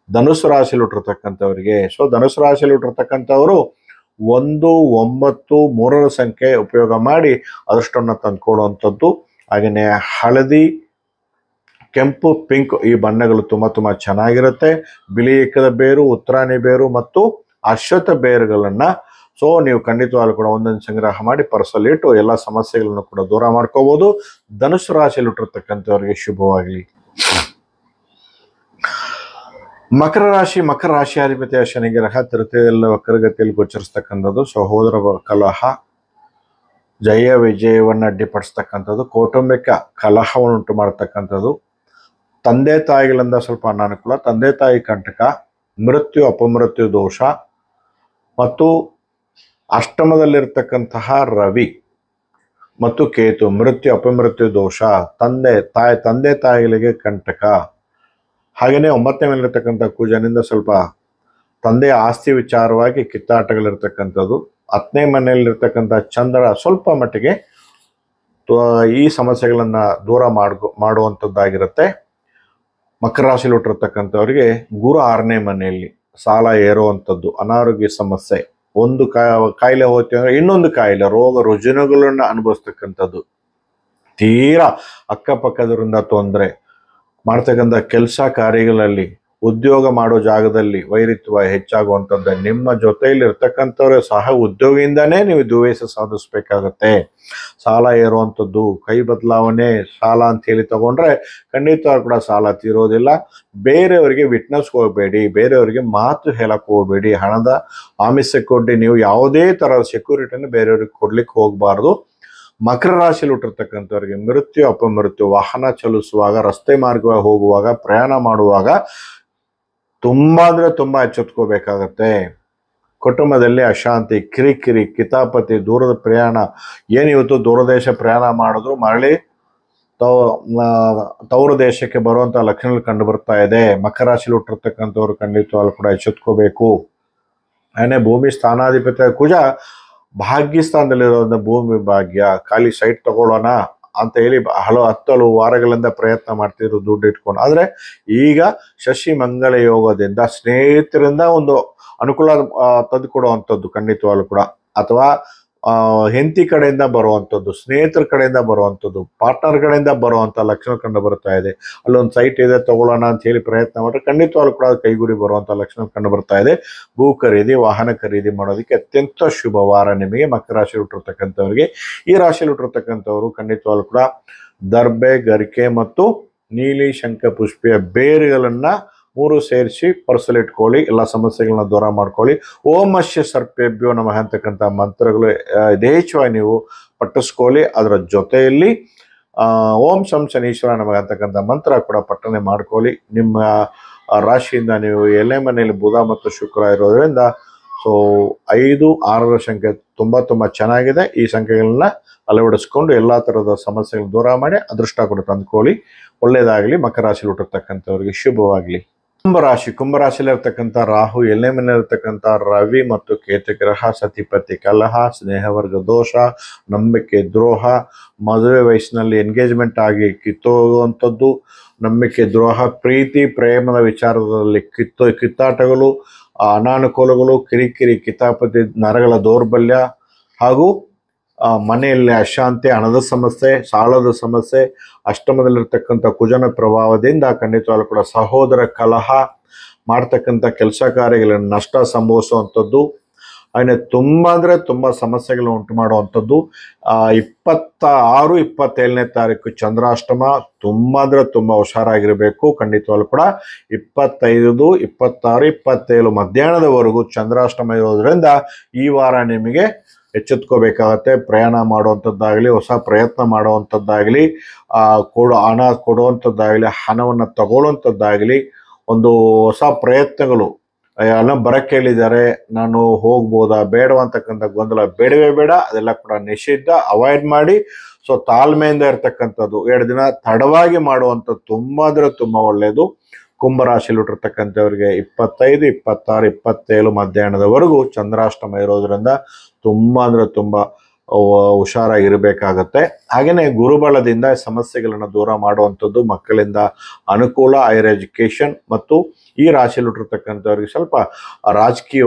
ಧನುಸು ರಾಶಿಯಲ್ಲಿ ಹುಟ್ಟಿರ್ತಕ್ಕಂಥವರಿಗೆ. ಸೊ ಧನುಸು ರಾಶಿಯಲ್ಲಿ ಹುಟ್ಟಿರ್ತಕ್ಕಂಥವರು 1, 9, 3ರ ಸಂಖ್ಯೆ ಉಪಯೋಗ ಮಾಡಿ ಅದೃಷ್ಟವನ್ನು ತಂದುಕೊಳ್ಳುವಂಥದ್ದು. ಹಾಗೆಯೇ ಹಳದಿ, ಕೆಂಪು, ಪಿಂಕ್ ಈ ಬಣ್ಣಗಳು ತುಂಬಾ ಚೆನ್ನಾಗಿರುತ್ತೆ. ಬಿಳಿ ಏಕದ ಬೇರು, ಉತ್ತರಾಣಿ ಬೇರು ಮತ್ತು ಅಶ್ವತ್ಥ ಬೇರುಗಳನ್ನ ಸೊ ನೀವು ಖಂಡಿತವಾಗ್ಲೂ ಕೂಡ ಒಂದೊಂದು ಸಂಗ್ರಹ ಮಾಡಿ ಪರ್ಸಲ್ಲಿ ಇಟ್ಟು ಎಲ್ಲ ಸಮಸ್ಯೆಗಳನ್ನು ಕೂಡ ದೂರ ಮಾಡ್ಕೋಬಹುದು. ಧನುಸು ರಾಶಿಯಲ್ಲಿ ಹುಟ್ಟಿರ್ತಕ್ಕಂಥವ್ರಿಗೆ ಶುಭವಾಗಲಿ. ಮಕರ ರಾಶಿಯಾಧಿಪತಿಯ ಶನಿಗ್ರಹ ತೃತೀಯದಲ್ಲಿ ವಕ್ರಗತಿಯಲ್ಲಿ ಗೋಚರಿಸ್ತಕ್ಕಂಥದ್ದು, ಸಹೋದರ ಕಲಹ, ಜಯ ವಿಜಯವನ್ನು ಅಡ್ಡಿಪಡಿಸ್ತಕ್ಕಂಥದ್ದು, ಕೌಟುಂಬಿಕ ಕಲಹವನ್ನು ಉಂಟು ಮಾಡತಕ್ಕಂಥದ್ದು, ತಂದೆ ತಾಯಿಗಳಿಂದ ಸ್ವಲ್ಪ ಅನಾನುಕೂಲ, ತಂದೆ ತಾಯಿ ಕಂಟಕ, ಮೃತ್ಯು ಅಪಮೃತ್ಯು ದೋಷ ಮತ್ತು ಅಷ್ಟಮದಲ್ಲಿರ್ತಕ್ಕಂತಹ ರವಿ ಮತ್ತು ಕೇತು ಮೃತ್ಯು ಅಪಮೃತ್ಯು ದೋಷ, ತಂದೆ ತಾಯಿಗಳಿಗೆ ಕಂಟಕ. ಹಾಗೆಯೇ 9ನೇ ಮೇಲಿರ್ತಕ್ಕಂಥ ಕುಜನಿಂದ ಸ್ವಲ್ಪ ತಂದೆಯ ಆಸ್ತಿ ವಿಚಾರವಾಗಿ ಕಿತ್ತಾಟಗಳಿರ್ತಕ್ಕಂಥದ್ದು. 10ನೇ ಮನೆಯಲ್ಲಿರ್ತಕ್ಕಂಥ ಚಂದ್ರ ಸ್ವಲ್ಪ ಮಟ್ಟಿಗೆ ಈ ಸಮಸ್ಯೆಗಳನ್ನ ದೂರ ಮಾಡುವಂಥದ್ದಾಗಿರುತ್ತೆ. ಮಕರ ರಾಶಿಯಲ್ಲಿ ಹುಟ್ಟಿರ್ತಕ್ಕಂಥವರಿಗೆ ಗುರು 6ನೇ ಮನೆಯಲ್ಲಿ ಸಾಲ ಏರುವಂಥದ್ದು, ಅನಾರೋಗ್ಯ ಸಮಸ್ಯೆ, ಒಂದು ಕಾಯಿಲೆ ಹೋಗ್ತೀವಿ ಅಂದ್ರೆ ಇನ್ನೊಂದು ಕಾಯಿಲೆ, ರೋಗ ರುಜಿನಗಳನ್ನ ಅನುಭವಿಸ್ತಕ್ಕಂಥದ್ದು, ತೀರಾ ಅಕ್ಕಪಕ್ಕದವರಿಂದ ತೊಂದರೆ, ಮಾಡ್ತಕ್ಕಂಥ ಕೆಲಸ ಕಾರ್ಯಗಳಲ್ಲಿ ಉದ್ಯೋಗ ಮಾಡೋ ಜಾಗದಲ್ಲಿ ವೈರಿತ್ವ ಹೆಚ್ಚಾಗುವಂಥದ್ದು, ನಿಮ್ಮ ಜೊತೆಯಲ್ಲಿ ಇರ್ತಕ್ಕಂಥವ್ರೆ ಸಹ ಉದ್ಯೋಗಿಯಿಂದಾನೇ ನೀವು ದ್ವೇಷ ಸಾಧಿಸ್ಬೇಕಾಗತ್ತೆ. ಸಾಲ ಏರುವಂಥದ್ದು, ಕೈ ಬದಲಾವಣೆ, ಸಾಲ ಅಂತ ಹೇಳಿ ತಗೊಂಡ್ರೆ ಖಂಡಿತವಾಗಿ ಕೂಡ ಸಾಲ ತೀರೋದಿಲ್ಲ. ಬೇರೆಯವರಿಗೆ ವಿಟ್ನೆಸ್ ಹೋಗಬೇಡಿ, ಬೇರೆಯವರಿಗೆ ಮಾತು ಹೇಳಕ್ ಹೋಗಬೇಡಿ. ಹಣದ ಆಮಿಷ ಕೊಟ್ಟು ನೀವು ಯಾವುದೇ ತರಹದ ಸೆಕ್ಯೂರಿಟಿಯನ್ನು ಬೇರೆಯವ್ರಿಗೆ ಕೊಡ್ಲಿಕ್ಕೆ ಹೋಗಬಾರ್ದು. ಮಕರ ರಾಶಿಯಲ್ಲಿ ಹುಟ್ಟಿರ್ತಕ್ಕಂಥವ್ರಿಗೆ ಮೃತ್ಯು ಅಪಮೃತ್ಯು, ವಾಹನ ಚಲಿಸುವಾಗ, ರಸ್ತೆ ಮಾರ್ಗವಾಗಿ ಹೋಗುವಾಗ, ಪ್ರಯಾಣ ಮಾಡುವಾಗ ತುಂಬಾ ಅಂದ್ರೆ ತುಂಬಾ ಎಚ್ಚೆತ್ಕೋಬೇಕಾಗತ್ತೆ. ಕುಟುಂಬದಲ್ಲಿ ಅಶಾಂತಿ, ಕಿರಿಕಿರಿ, ಕಿತಾಪತಿ, ದೂರದ ಪ್ರಯಾಣ. ಏನಿವತ್ತು ದೂರದೇಶ ಪ್ರಯಾಣ ಮಾಡಿದ್ರು ಮರಳಿ ತವರು ದೇಶಕ್ಕೆ ಬರುವಂತ ಲಕ್ಷಣಗಳು ಕಂಡು ಬರ್ತಾ ಇದೆ. ಮಕರ ರಾಶಿಯಲ್ಲಿ ಹುಟ್ಟಿರ್ತಕ್ಕಂಥವ್ರು ಖಂಡಿತವಾಗ್ಲೂ ಕೂಡ ಎಚ್ಚೆತ್ಕೋಬೇಕು. ಏನೇ ಭೂಮಿ ಸ್ಥಾನಾಧಿಪತಿ ಕುಜ ಭಾಗ್ಯಸ್ಥಾನದಲ್ಲಿರೋದ್ರಿಂದ ಭೂಮಿ ಭಾಗ್ಯ, ಖಾಲಿ ಸೈಟ್ ತಗೊಳ್ಳೋಣ ಅಂತ ಹೇಳಿ ಹತ್ತಲು ವಾರಗಳಿಂದ ಪ್ರಯತ್ನ ಮಾಡ್ತಿದ್ರು ದುಡ್ಡು ಇಟ್ಕೊಂಡು. ಆದ್ರೆ ಈಗ ಶಶಿ ಮಂಗಳ ಯೋಗದಿಂದ ಸ್ನೇಹಿತರಿಂದ ಒಂದು ಅನುಕೂಲ ತಂದು ಕೊಡುವಂಥದ್ದು ಖಂಡಿತವಾಗ್ಲೂ ಕೂಡ, ಅಥವಾ ಹೆಂಡತಿ ಕಡೆಯಿಂದ ಬರುವಂಥದ್ದು, ಸ್ನೇಹಿತರ ಕಡೆಯಿಂದ ಬರುವಂಥದ್ದು, ಪಾರ್ಟ್ನರ್ ಕಡೆಯಿಂದ ಬರುವಂಥ ಲಕ್ಷಣ ಕಂಡು ಬರ್ತಾ ಇದೆ. ಅಲ್ಲೊಂದು ಸೈಟ್ ಇದೆ ತಗೊಳ್ಳೋಣ ಅಂತ ಹೇಳಿ ಪ್ರಯತ್ನ ಮಾಡಿದ್ರೆ ಖಂಡಿತವಾಗ್ಲೂ ಕೂಡ ಕೈಗೂಡಿ ಬರುವಂಥ ಲಕ್ಷಣ ಕಂಡು ಬರ್ತಾ ಇದೆ. ಭೂ ಖರೀದಿ, ವಾಹನ ಖರೀದಿ ಮಾಡೋದಕ್ಕೆ ಅತ್ಯಂತ ಶುಭವಾರ ನಿಮಗೆ ಮಕರ ರಾಶಿ ಹುಟ್ಟಿರ್ತಕ್ಕಂಥವ್ರಿಗೆ. ಈ ರಾಶಿಯಲ್ಲಿ ಹುಟ್ಟಿರ್ತಕ್ಕಂಥವ್ರು ಖಂಡಿತವಾಗ್ಲೂ ಕೂಡ ದರ್ಬೆ, ಗರಿಕೆ ಮತ್ತು ನೀಲಿ ಶಂಖ ಪುಷ್ಪಿಯ ಬೇರುಗಳನ್ನ 3 ಸೇರಿಸಿ ಪರ್ಸಲ್ಲಿ ಇಟ್ಕೊಳ್ಳಿ. ಎಲ್ಲ ಸಮಸ್ಯೆಗಳನ್ನ ದೂರ ಮಾಡ್ಕೊಳ್ಳಿ. ಓಂ ಅಶ್ಯ ಸರ್ಪೇಭ್ಯೋ ನಮಃ ಅಂತಕ್ಕಂಥ ಮಂತ್ರಗಳು ಯಥೇಚ್ಛವಾಗಿ ನೀವು ಪಠಿಸ್ಕೊಳ್ಳಿ. ಅದರ ಜೊತೆಯಲ್ಲಿ ಓಂ ಶಂ ಶನೀಶ್ವರ ನಮಃ ಅಂತಕ್ಕಂಥ ಮಂತ್ರ ಕೂಡ ಪಠನೆ ಮಾಡ್ಕೊಳ್ಳಿ. ನಿಮ್ಮ ರಾಶಿಯಿಂದ ನೀವು ಎಲೆ ಮನೆಯಲ್ಲಿ ಬುಧ ಮತ್ತು ಶುಕ್ರ ಇರೋದ್ರಿಂದ 5, 6ರ ಸಂಖ್ಯೆ ತುಂಬ ಚೆನ್ನಾಗಿದೆ. ಈ ಸಂಖ್ಯೆಗಳನ್ನ ಅಳವಡಿಸ್ಕೊಂಡು ಎಲ್ಲ ಥರದ ಸಮಸ್ಯೆಗಳನ್ನ ದೂರ ಮಾಡಿ ಅದೃಷ್ಟ ಕೂಡ ತಂದ್ಕೊಳ್ಳಿ. ಒಳ್ಳೇದಾಗಲಿ. ಮಕರ ರಾಶಿಯಲ್ಲಿ ಹುಟ್ಟಿರ್ತಕ್ಕಂಥವ್ರಿಗೆ ಶುಭವಾಗಲಿ. ಕುಂಭರಾಶಿಯಲ್ಲಿ ಇರ್ತಕ್ಕಂಥ ರಾಹು, ಎಲೆ ಮನೆ ಇರ್ತಕ್ಕಂಥ ರವಿ ಮತ್ತು ಕೇತು ಗ್ರಹ, ಸತಿಪತಿ ಕಲಹ, ಸ್ನೇಹವರ್ಗ ದೋಷ, ನಂಬಿಕೆ ದ್ರೋಹ, ಮದುವೆ ವಯಸ್ಸಿನಲ್ಲಿ ಎಂಗೇಜ್ಮೆಂಟ್ ಆಗಿ ಕಿತ್ತೋಗುವಂಥದ್ದು, ನಂಬಿಕೆ ದ್ರೋಹ, ಪ್ರೀತಿ ಪ್ರೇಮದ ವಿಚಾರದಲ್ಲಿ ಕಿತ್ತಾಟಗಳು, ಅನಾನುಕೂಲಗಳು, ಕಿರಿಕಿರಿ, ಕಿತಾಪತಿ, ನರಗಳ ದೌರ್ಬಲ್ಯ, ಹಾಗೂ ಮನೆಯಲ್ಲಿ ಅಶಾಂತಿ, ಹಣದ ಸಮಸ್ಯೆ, ಸಾಲದ ಸಮಸ್ಯೆ, ಅಷ್ಟಮದಲ್ಲಿರ್ತಕ್ಕಂಥ ಕುಜನ ಪ್ರಭಾವದಿಂದ ಖಂಡಿತವಾಗ್ಲೂ ಕೂಡ ಸಹೋದರ ಕಲಹ, ಮಾಡ್ತಕ್ಕಂಥ ಕೆಲಸ ಕಾರ್ಯಗಳಲ್ಲಿ ನಷ್ಟ ಸಂಭವಿಸುವಂಥದ್ದು, ಹಾಗೆ ತುಂಬ ಸಮಸ್ಯೆಗಳು ಉಂಟು ಮಾಡುವಂಥದ್ದು. 26, 27ನೇ ತಾರೀಕು ಚಂದ್ರಾಷ್ಟಮ. ತುಂಬ ಹುಷಾರಾಗಿರಬೇಕು. ಖಂಡಿತವಾಗ್ಲೂ ಕೂಡ 25, 26, 27 ಮಧ್ಯಾಹ್ನದವರೆಗೂ ಚಂದ್ರಾಷ್ಟಮ ಇರೋದ್ರಿಂದ ಈ ವಾರ ನಿಮಗೆ ಎಚ್ಚೆತ್ಕೋಬೇಕಾಗತ್ತೆ. ಪ್ರಯಾಣ ಮಾಡುವಂಥದ್ದಾಗಲಿ, ಹೊಸ ಪ್ರಯತ್ನ ಮಾಡುವಂಥದ್ದಾಗಲಿ, ಹಣ ಕೊಡುವಂಥದ್ದಾಗಲಿ, ಹಣವನ್ನು ತಗೊಳ್ಳುವಂಥದ್ದಾಗಲಿ, ಒಂದು ಹೊಸ ಪ್ರಯತ್ನಗಳು ಎಲ್ಲ ಬರಕ್ಕೆ ಹೇಳಿದ್ದಾರೆ, ನಾನು ಹೋಗ್ಬೋದಾ ಬೇಡವಾ ಅಂತಕ್ಕಂಥ ಗೊಂದಲ ಬೇಡವೇ ಬೇಡ. ಅದೆಲ್ಲ ಕೂಡ ನಿಷಿದ್ಧ, ಅವಾಯ್ಡ್ ಮಾಡಿ. ತಾಳ್ಮೆಯಿಂದ ಇರ್ತಕ್ಕಂಥದ್ದು, 2 ದಿನ ತಡವಾಗಿ ಮಾಡುವಂಥದ್ದು ತುಂಬ ಒಳ್ಳೆಯದು. ಕುಂಭರಾಶಿಯಲ್ಲಿ ಹುಟ್ಟಿರ್ತಕ್ಕಂಥವ್ರಿಗೆ 25, 26, 27 ಮಧ್ಯಾಹ್ನದವರೆಗೂ ಚಂದ್ರಾಷ್ಟಮ ಇರೋದ್ರಿಂದ ತುಂಬ ಹುಷಾರಾಗಿರ್ಬೇಕಾಗತ್ತೆ. ಹಾಗೇನೆ ಗುರುಬಲದಿಂದ ಸಮಸ್ಯೆಗಳನ್ನು ದೂರ ಮಾಡುವಂಥದ್ದು, ಮಕ್ಕಳಿಂದ ಅನುಕೂಲ, ಹೈಯರ್ ಎಜುಕೇಶನ್, ಮತ್ತು ಈ ರಾಶಿಯಲ್ಲಿ ಹುಟ್ಟಿರ್ತಕ್ಕಂಥವ್ರಿಗೆ ಸ್ವಲ್ಪ ರಾಜಕೀಯ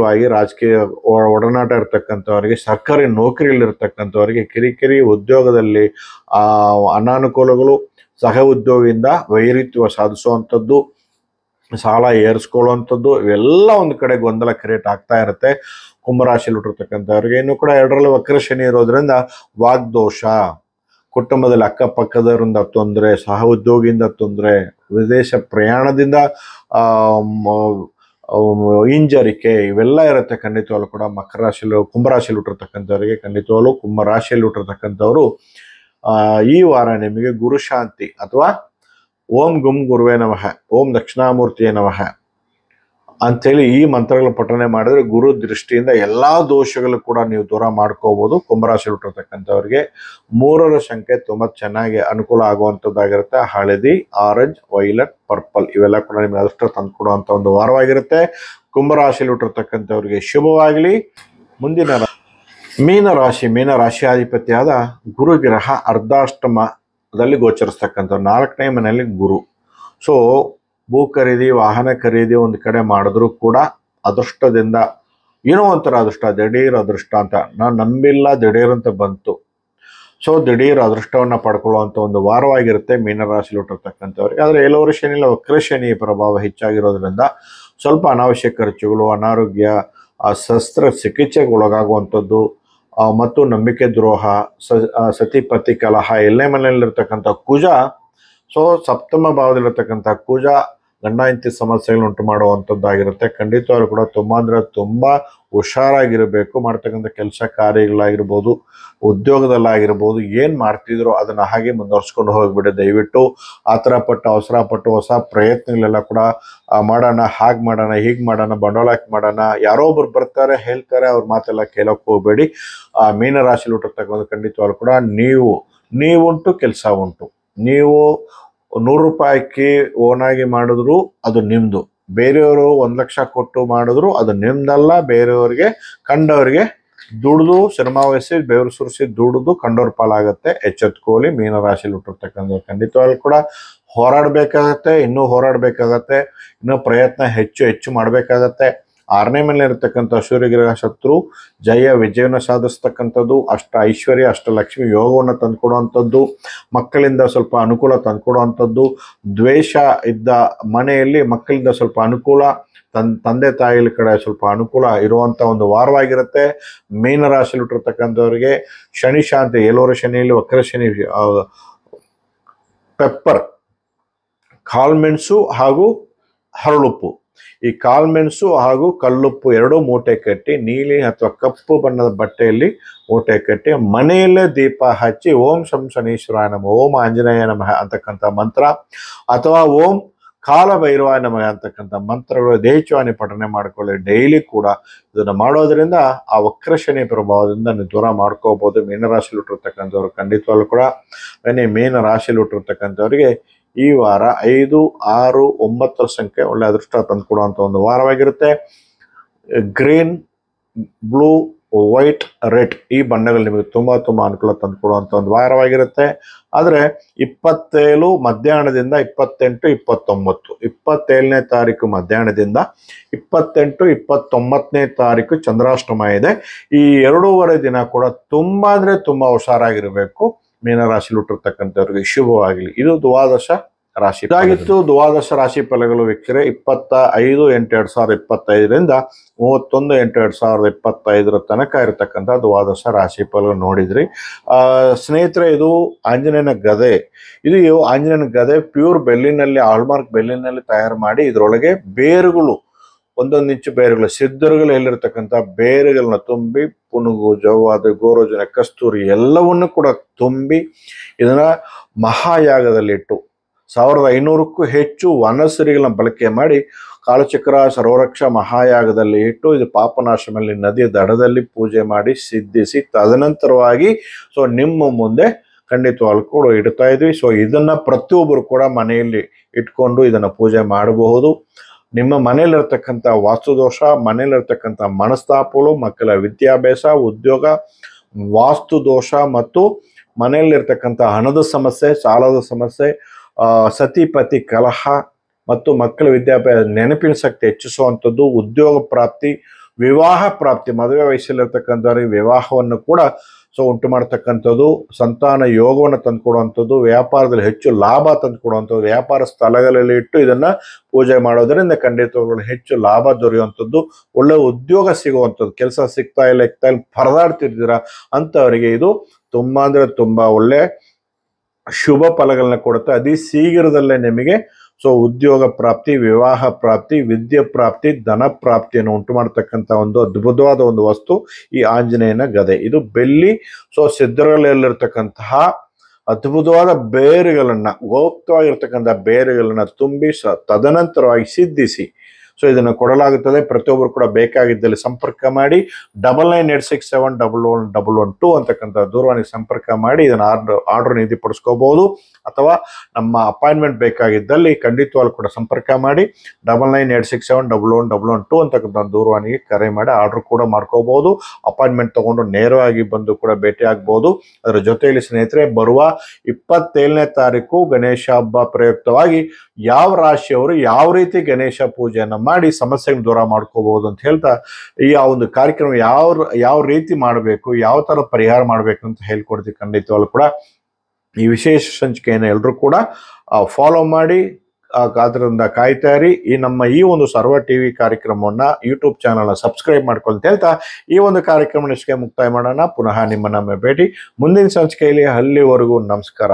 ಒಡನಾಟ ಇರ್ತಕ್ಕಂಥವ್ರಿಗೆ, ಸರ್ಕಾರಿ ನೌಕರಿಯಲ್ಲಿರ್ತಕ್ಕಂಥವ್ರಿಗೆ ಕಿರಿಕಿರಿ, ಉದ್ಯೋಗದಲ್ಲಿ ಅನಾನುಕೂಲಗಳು, ಸಹ ಉದ್ಯೋಗಿಯಿಂದ ವೈರಿತ್ವ ಸಾಧಿಸುವಂಥದ್ದು, ಸಾಲ ಏರಿಸ್ಕೊಳ್ಳುವಂಥದ್ದು, ಇವೆಲ್ಲ ಒಂದು ಕಡೆ ಗೊಂದಲ ಕ್ರಿಯೇಟ್ ಆಗ್ತಾ ಇರುತ್ತೆ. ಕುಂಭರಾಶಿಯಲ್ಲಿ ಹುಟ್ಟಿರ್ತಕ್ಕಂಥವ್ರಿಗೆ ಇನ್ನು ಕೂಡ 2ರಲ್ಲಿ ವಕ್ರ ಶನಿ ಇರೋದ್ರಿಂದ ವಾಗ್ದೋಷ, ಕುಟುಂಬದಲ್ಲಿ ಅಕ್ಕಪಕ್ಕದವರಿಂದ ತೊಂದರೆ, ಸಹ ಉದ್ಯೋಗಿಯಿಂದ ತೊಂದರೆ, ವಿದೇಶ ಪ್ರಯಾಣದಿಂದ ಹಿಂಜರಿಕೆ, ಇವೆಲ್ಲ ಇರುತ್ತೆ. ಖಂಡಿತವಾಗ್ಲೂ ಕೂಡ ಕುಂಭರಾಶಿಯಲ್ಲಿ ಹುಟ್ಟಿರ್ತಕ್ಕಂಥವ್ರಿಗೆ, ಖಂಡಿತವಾಗ್ಲೂ ಕುಂಭರಾಶಿಯಲ್ಲಿ ಹುಟ್ಟಿರ್ತಕ್ಕಂಥವ್ರು ಈ ವಾರ ನಿಮಗೆ ಗುರು ಶಾಂತಿ ಅಥವಾ ಓಂ ಗುಂ ಗುರುವೇ ನಮಃ, ಓಂ ದಕ್ಷಿಣಾಮೂರ್ತಿಯೇ ನಮಃ ಅಂಥೇಳಿ ಈ ಮಂತ್ರಗಳ ಪಠನೆ ಮಾಡಿದ್ರೆ ಗುರು ದೃಷ್ಟಿಯಿಂದ ಎಲ್ಲಾ ದೋಷಗಳು ಕೂಡ ನೀವು ದೂರ ಮಾಡ್ಕೋಬಹುದು. ಕುಂಭರಾಶಿ ಹುಟ್ಟಿರ್ತಕ್ಕಂಥವ್ರಿಗೆ 3ರ ಸಂಖ್ಯೆ ತುಂಬ ಚೆನ್ನಾಗಿ ಅನುಕೂಲ ಆಗುವಂಥದ್ದಾಗಿರುತ್ತೆ. ಹಳದಿ, ಆರೆಂಜ್, ವೈಲೆಟ್, ಪರ್ಪಲ್ ಇವೆಲ್ಲ ಕೂಡ ನಿಮಗೆ ಅದೃಷ್ಟ ತಂದುಕೊಡುವಂಥ ಒಂದು ವಾರವಾಗಿರುತ್ತೆ. ಕುಂಭರಾಶಿಯಲ್ಲಿ ಹುಟ್ಟಿರ್ತಕ್ಕಂಥವ್ರಿಗೆ ಶುಭವಾಗಲಿ. ಮುಂದಿನ ಮೀನರಾಶಿಯಾಧಿಪತಿಯಾದ ಗುರುಗ್ರಹ ಅರ್ಧಾಷ್ಟಮದಲ್ಲಿ ಗೋಚರಿಸ್ತಕ್ಕಂಥವ್ರು, 4ನೇ ಮನೆಯಲ್ಲಿ ಗುರು. ಭೂ ಖರೀದಿ, ವಾಹನ ಖರೀದಿ ಒಂದು ಕಡೆ ಮಾಡಿದ್ರು ಕೂಡ ಅದೃಷ್ಟದಿಂದ ಏನೋ ಒಂಥರ ಅದೃಷ್ಟ, ದಿಢೀರ್ ಅದೃಷ್ಟ ಅಂತ ನಾನು ನಂಬಿಲ್ಲ, ದಿಢೀರ್ ಅಂತ ಬಂತು. ಸೊ ದಿಢೀರ್ ಅದೃಷ್ಟವನ್ನ ಪಡ್ಕೊಳ್ಳುವಂತ ಒಂದು ವಾರವಾಗಿರುತ್ತೆ ಮೀನರಾಶಿ ಹುಟ್ಟಿರ್ತಕ್ಕಂಥವ್ರಿಗೆ. ಆದ್ರೆ ಏಳುವರೆ ಶನಿಲ ವಕ್ರ ಶನಿ ಪ್ರಭಾವ ಹೆಚ್ಚಾಗಿರೋದ್ರಿಂದ ಸ್ವಲ್ಪ ಅನಾವಶ್ಯಕ ಖರ್ಚುಗಳು, ಅನಾರೋಗ್ಯ, ಶಸ್ತ್ರ ಚಿಕಿತ್ಸೆಗೆ ಒಳಗಾಗುವಂಥದ್ದು ಮತ್ತು ನಂಬಿಕೆ ದ್ರೋಹ, ಸತಿಪತಿ ಕಲಹ, ಎಲ್ಲೇ ಮನೆಯಲ್ಲಿರ್ತಕ್ಕಂಥ ಕುಜ, ಸೊ ಸಪ್ತಮ ಭಾವದಲ್ಲಿರ್ತಕ್ಕಂಥ ಕುಜ ಗಂಡ ಹೆಂಡತಿ ಸಮಸ್ಯೆಗಳು ಉಂಟು ಮಾಡುವಂಥದ್ದಾಗಿರುತ್ತೆ. ಖಂಡಿತವಾಗ್ಲೂ ಕೂಡ ತುಂಬ ಅಂದರೆ ತುಂಬ ಹುಷಾರಾಗಿರಬೇಕು. ಮಾಡ್ತಕ್ಕಂಥ ಕೆಲಸ ಕಾರ್ಯಗಳಾಗಿರ್ಬೋದು, ಉದ್ಯೋಗದಲ್ಲಾಗಿರ್ಬೋದು, ಏನು ಮಾಡ್ತಿದ್ರು ಅದನ್ನು ಹಾಗೆ ಮುಂದುವರ್ಸ್ಕೊಂಡು ಹೋಗ್ಬಿಡಿ. ದಯವಿಟ್ಟು ಆ ಥರ ಪಟ್ಟು ಅವಸರಪಟ್ಟು ಹೊಸ ಪ್ರಯತ್ನಗಳೆಲ್ಲ ಕೂಡ ಮಾಡೋಣ, ಹಾಗೆ ಮಾಡೋಣ, ಹೀಗೆ ಮಾಡೋಣ, ಬಂಡವಾಳ ಹಾಕಿ ಮಾಡೋಣ, ಯಾರೋ ಒಬ್ರು ಬರ್ತಾರೆ ಹೇಳ್ತಾರೆ, ಅವ್ರ ಮಾತೆಲ್ಲ ಕೇಳೋಕ್ಕೆ ಹೋಗಬೇಡಿ. ಮೀನರಾಶಿಲಿ ಹುಟ್ಟಿರ್ತಕ್ಕಂಥ ಖಂಡಿತವಾಗ್ಲೂ ಕೂಡ ನೀವುಂಟು ಕೆಲಸ ಉಂಟು. ನೀವು 100 ರೂಪಾಯಿಗೆ ಓನಾಗಿ ಮಾಡಿದ್ರು ಅದು ನಿಮ್ಮದು, ಬೇರೆಯವರು 1 ಲಕ್ಷ ಕೊಟ್ಟು ಮಾಡಿದ್ರು ಅದು ನಿಮ್ದಲ್ಲ, ಬೇರೆಯವ್ರಿಗೆ ಕಂಡವರಿಗೆ ದುಡ್ದು ಶ್ರಮವಹಿಸಿ ಬೆವರು ಸುರಿಸಿ ದುಡ್ದು ಕಂಡವ್ರ ಪಾಲಾಗತ್ತೆ. ಎಚ್ಚೆತ್ಕೊಳ್ಳಿ. ಮೀನರಾಶಿಲಿ ಹುಟ್ಟಿರ್ತಕ್ಕಂಥ ಖಂಡಿತವಾಗ್ಲೂ ಕೂಡ ಹೋರಾಡಬೇಕಾಗತ್ತೆ, ಇನ್ನೂ ಹೋರಾಡಬೇಕಾಗತ್ತೆ, ಇನ್ನೂ ಪ್ರಯತ್ನ ಹೆಚ್ಚು ಮಾಡಬೇಕಾಗತ್ತೆ. 6ನೇ ಮನೆ ಇರತಕ್ಕಂಥ ಸೂರ್ಯಗ್ರಹ ಶತ್ರು ಜಯ ವಿಜಯನ ಸಾಧಿಸ್ತಕ್ಕಂಥದ್ದು, ಅಷ್ಟ ಐಶ್ವರ್ಯ, ಅಷ್ಟಲಕ್ಷ್ಮಿ ಯೋಗವನ್ನು ತಂದುಕೊಡುವಂಥದ್ದು, ಮಕ್ಕಳಿಂದ ಸ್ವಲ್ಪ ಅನುಕೂಲ ತಂದುಕೊಡುವಂಥದ್ದು, ದ್ವೇಷ ಇದ್ದ ಮನೆಯಲ್ಲಿ ಮಕ್ಕಳಿಂದ ಸ್ವಲ್ಪ ಅನುಕೂಲ, ತಂದೆ ತಾಯಿಗಳ ಕಡೆ ಸ್ವಲ್ಪ ಅನುಕೂಲ ಇರುವಂಥ ಒಂದು ವಾರವಾಗಿರುತ್ತೆ. ಮೀನರಾಶಿಯಲ್ಲಿ ಹುಟ್ಟಿರ್ತಕ್ಕಂಥವ್ರಿಗೆ ಶನಿ ಶಾಂತಿ, ಏಳುವರೆ ಶನಿಯಲ್ಲಿ ವಕ್ರ ಶನಿ, ಪೆಪ್ಪರ್, ಕಾಳುಮೆಣಸು ಹಾಗೂ ಹರಳುಪ್ಪು, ಈ ಕಾಳುಮೆಣಸು ಹಾಗೂ ಕಲ್ಲುಪ್ಪು ಎರಡೂ ಮೂಟೆ ಕಟ್ಟಿ ನೀಲಿ ಅಥವಾ ಕಪ್ಪು ಬಣ್ಣದ ಬಟ್ಟೆಯಲ್ಲಿ ಮೂಟೆ ಕಟ್ಟಿ ಮನೆಯಲ್ಲೇ ದೀಪ ಹಚ್ಚಿ ಓಂ ಶಂ ಶನೀಶ್ವರಾಯ ನಮಃ, ಓಂ ಆಂಜನೇಯ ನಮಃ ಅಂತಕ್ಕಂಥ ಮಂತ್ರ ಅಥವಾ ಓಂ ಕಾಲಭೈರವಾಯ ನಮಃ ಅಂತಕ್ಕಂಥ ಮಂತ್ರಗಳು ದೇಹಚವಾನಿ ಪಠನೆ ಮಾಡ್ಕೊಳ್ಳಿ. ಡೈಲಿ ಕೂಡ ಇದನ್ನು ಮಾಡೋದ್ರಿಂದ ಆ ವಕ್ರ ಶನಿ ಪ್ರಭಾವದಿಂದ ನೀವು ದೂರ ಮಾಡ್ಕೋಬಹುದು. ಮೀನರಾಶಿಲಿ ಹುಟ್ಟಿರ್ತಕ್ಕಂಥವ್ರು ಖಂಡಿತವಾಗ್ಲೂ ಕೂಡ ಮೀನರಾಶಿಲಿ ಹುಟ್ಟಿರ್ತಕ್ಕಂಥವ್ರಿಗೆ ಈ ವಾರ 5, 6, 9 ಸಂಖ್ಯೆ ಒಳ್ಳೆ ಅದೃಷ್ಟ ತಂದು ಕೊಡುವಂಥ ಒಂದು ವಾರವಾಗಿರುತ್ತೆ. ಗ್ರೀನ್, ಬ್ಲೂ, ವೈಟ್, ರೆಡ್ ಈ ಬಣ್ಣಗಳು ನಿಮಗೆ ತುಂಬ ಅನುಕೂಲ ತಂದು ಕೊಡುವಂಥ ಒಂದು ವಾರವಾಗಿರುತ್ತೆ. ಆದರೆ 27 ಮಧ್ಯಾಹ್ನದಿಂದ 28, 29, 27ನೇ ತಾರೀಕು ಮಧ್ಯಾಹ್ನದಿಂದ 28, 29ನೇ ತಾರೀಕು ಚಂದ್ರಾಷ್ಟಮ ಇದೆ. ಈ 2.5 ದಿನ ಕೂಡ ತುಂಬ ಅಂದರೆ ತುಂಬ ಹುಷಾರಾಗಿರಬೇಕು. ಮೀನರಾಶಿಲಿ ಹುಟ್ಟಿರ್ತಕ್ಕಂಥವ್ರಿಗೆ ಶುಭವಾಗಲಿ. ಇದು ದ್ವಾದಶ ರಾಶಿ ಇದಾಗಿತ್ತು. ದ್ವಾದಶ ರಾಶಿ ಫಲಗಳು ವೀಕ್ಷಕರೇ 25/8/2025ರಿಂದ 31/8/2025 ತನಕ ಇರತಕ್ಕಂಥ ದ್ವಾದಶ ರಾಶಿ ಫಲಗಳು ನೋಡಿದ್ರಿ. ಸ್ನೇಹಿತರೆ, ಇದು ಆಂಜನೇಯನ ಗದೆ. ಇದು ಆಂಜನೇಯನ ಗದೆ ಪ್ಯೂರ್ ಬೆಳ್ಳಿನಲ್ಲಿ, ಹಾಲ್ಮಾರ್ಕ್ ಬೆಳ್ಳಿನಲ್ಲಿ ತಯಾರು ಮಾಡಿ ಇದರೊಳಗೆ ಬೇರುಗಳು, 1 ಇಂಚು ಬೇರುಗಳು, ಸಿದ್ಧರುಗಳು ಎಲ್ಲಿರ್ತಕ್ಕಂಥ ಬೇರುಗಳನ್ನ ತುಂಬಿ ಪುನುಗು, ಜವ್ವಾದು, ಗೋರೋಜನ, ಕಸ್ತೂರಿ ಎಲ್ಲವನ್ನು ಕೂಡ ತುಂಬಿ ಇದನ್ನ ಮಹಾಯಾಗದಲ್ಲಿಟ್ಟು 1500ಕ್ಕೂ ಹೆಚ್ಚು ವನಸ್ಸರಿಗಳನ್ನ ಬಳಕೆ ಮಾಡಿ ಕಾಲಚಕ್ರ ಸರ್ವರಕ್ಷ ಮಹಾಯಾಗದಲ್ಲಿ ಇಟ್ಟು ಇದು ಪಾಪನಾಶಮಲ್ಲಿ ನದಿಯ ದಡದಲ್ಲಿ ಪೂಜೆ ಮಾಡಿ ಸಿದ್ಧಿಸಿ ತದನಂತರವಾಗಿ ನಿಮ್ಮ ಮುಂದೆ ಖಂಡಿತವಾಗ್ಲೂ ಕೂಡ ಇಡ್ತಾ ಇದ್ವಿ. ಇದನ್ನ ಪ್ರತಿಯೊಬ್ಬರು ಕೂಡ ಮನೆಯಲ್ಲಿ ಇಟ್ಕೊಂಡು ಇದನ್ನ ಪೂಜೆ ಮಾಡಬಹುದು. ನಿಮ್ಮ ಮನೆಯಲ್ಲಿರ್ತಕ್ಕಂಥ ವಾಸ್ತುದೋಷ, ಮನೆಯಲ್ಲಿರ್ತಕ್ಕಂಥ ಮನಸ್ತಾಪಗಳು, ಮಕ್ಕಳ ವಿದ್ಯಾಭ್ಯಾಸ, ಉದ್ಯೋಗ, ವಾಸ್ತುದೋಷ ಮತ್ತು ಮನೆಯಲ್ಲಿರ್ತಕ್ಕಂಥ ಹಣದ ಸಮಸ್ಯೆ, ಸಾಲದ ಸಮಸ್ಯೆ, ಸತಿಪತಿ ಕಲಹ ಮತ್ತು ಮಕ್ಕಳ ವಿದ್ಯಾಭ್ಯಾಸ, ನೆನಪಿನ ಶಕ್ತಿ ಹೆಚ್ಚಿಸುವಂಥದ್ದು, ಉದ್ಯೋಗ ಪ್ರಾಪ್ತಿ, ವಿವಾಹ ಪ್ರಾಪ್ತಿ, ಮದುವೆ ವಯಸ್ಸಲ್ಲಿರ್ತಕ್ಕಂಥವ್ರಿಗೆ ವಿವಾಹವನ್ನು ಕೂಡ ಉಂಟು ಮಾಡ್ತಕ್ಕಂಥದ್ದು, ಸಂತಾನ ಯೋಗವನ್ನು ತಂದುಕೊಡುವಂಥದ್ದು, ವ್ಯಾಪಾರದಲ್ಲಿ ಹೆಚ್ಚು ಲಾಭ ತಂದುಕೊಡುವಂಥದ್ದು, ವ್ಯಾಪಾರ ಸ್ಥಳಗಳಲ್ಲಿ ಇಟ್ಟು ಇದನ್ನ ಪೂಜೆ ಮಾಡೋದರಿಂದ ಖಂಡಿತವಾಗ್ಲೂ ಹೆಚ್ಚು ಲಾಭ ದೊರೆಯುವಂಥದ್ದು, ಒಳ್ಳೆ ಉದ್ಯೋಗ ಸಿಗುವಂಥದ್ದು, ಕೆಲಸ ಸಿಗ್ತಾ ಇಲ್ಲ ಪರದಾಡ್ತಿರ್ತೀರ ಅಂಥವರಿಗೆ ಇದು ತುಂಬ ಅಂದರೆ ತುಂಬ ಒಳ್ಳೆ ಶುಭ ಫಲಗಳನ್ನ ಕೊಡುತ್ತೆ. ಅತಿ ಶೀಘ್ರದಲ್ಲೇ ನಿಮಗೆ ಉದ್ಯೋಗ ಪ್ರಾಪ್ತಿ, ವಿವಾಹ ಪ್ರಾಪ್ತಿ, ವಿದ್ಯೆ ಪ್ರಾಪ್ತಿ, ಧನ ಪ್ರಾಪ್ತಿಯನ್ನು ಉಂಟು ಮಾಡತಕ್ಕಂಥ ಒಂದು ಅದ್ಭುತವಾದ ಒಂದು ವಸ್ತು ಈ ಆಂಜನೇಯನ ಗದೆ. ಇದು ಬೆಳ್ಳಿ ಸಿದ್ಧರಲ್ಲಿರ್ತಕ್ಕಂತಹ ಅದ್ಭುತವಾದ ಬೇರುಗಳನ್ನ, ಗೋಪ್ತವಾಗಿರ್ತಕ್ಕಂಥ ಬೇರುಗಳನ್ನ ತುಂಬಿ ತದನಂತರವಾಗಿ ಸಿದ್ಧಿಸಿ ಇದನ್ನು ಕೊಡಲಾಗುತ್ತದೆ. ಪ್ರತಿಯೊಬ್ಬರು ಕೂಡ ಬೇಕಾಗಿದ್ದಲ್ಲಿ ಸಂಪರ್ಕ ಮಾಡಿ 9986711112 ಅಂತಕ್ಕಂಥ ದೂರವಾಣಿಗೆ ಸಂಪರ್ಕ ಮಾಡಿ ಇದನ್ನು ಆರ್ಡರ್ ನಿಗದಿಪಡಿಸ್ಕೋಬಹುದು. ಅಥವಾ ನಮ್ಮ ಅಪಾಯಿಂಟ್ಮೆಂಟ್ ಬೇಕಾಗಿದ್ದಲ್ಲಿ ಖಂಡಿತವಾಗ್ಲೂ ಕೂಡ ಸಂಪರ್ಕ ಮಾಡಿ 9986711112 ಅಂತಕ್ಕಂಥ ದೂರವಾಣಿಗೆ ಕರೆ ಮಾಡಿ ಆರ್ಡರ್ ಕೂಡ ಮಾಡ್ಕೋಬಹುದು. ಅಪಾಯಿಂಟ್ಮೆಂಟ್ ತಗೊಂಡು ನೇರವಾಗಿ ಬಂದು ಕೂಡ ಭೇಟಿ ಆಗ್ಬಹುದು. ಅದರ ಜೊತೆಯಲ್ಲಿ ಸ್ನೇಹಿತರೆ, ಬರುವ 27ನೇ ತಾರೀಕು ಗಣೇಶ ಹಬ್ಬ ಪ್ರಯುಕ್ತವಾಗಿ ಯಾವ ರಾಶಿಯವರು ಯಾವ ರೀತಿ ಗಣೇಶ ಪೂಜೆಯನ್ನು ಮಾಡಿ ಸಮಸ್ಯೆಗಳನ್ನ ದೂರ ಮಾಡ್ಕೋಬಹುದು ಅಂತ ಹೇಳ್ತಾ ಈ ಆ ಒಂದು ಕಾರ್ಯಕ್ರಮ ಯಾವ ರೀತಿ ಮಾಡಬೇಕು, ಯಾವ ತರ ಪರಿಹಾರ ಮಾಡಬೇಕು ಅಂತ ಹೇಳ್ಕೊಡ್ತೀವಿ. ಖಂಡಿತವಾಗ್ಲೂ ಕೂಡ ಈ ವಿಶೇಷ ಸಂಚಿಕೆಯನ್ನು ಎಲ್ಲರೂ ಕೂಡ ಫಾಲೋ ಮಾಡಿ ಅದರಿಂದ ಕಾಯ್ತಾ ಇರಿ. ನಮ್ಮ ಈ ಒಂದು ಸರ್ವ ಟಿವಿ ಕಾರ್ಯಕ್ರಮವನ್ನ ಯೂಟ್ಯೂಬ್ ಚಾನಲ್ನ ಸಬ್ಸ್ಕ್ರೈಬ್ ಮಾಡ್ಕೊಂತ ಹೇಳ್ತಾ ಈ ಒಂದು ಕಾರ್ಯಕ್ರಮ ಇಷ್ಟಕ್ಕೆ ಮುಕ್ತಾಯ ಮಾಡೋಣ. ಪುನಃ ನಿಮ್ಮನ್ನ ಭೇಟಿ ಮುಂದಿನ ಸಂಚಿಕೆಯಲ್ಲಿ. ಅಲ್ಲಿವರೆಗೂ ನಮಸ್ಕಾರ.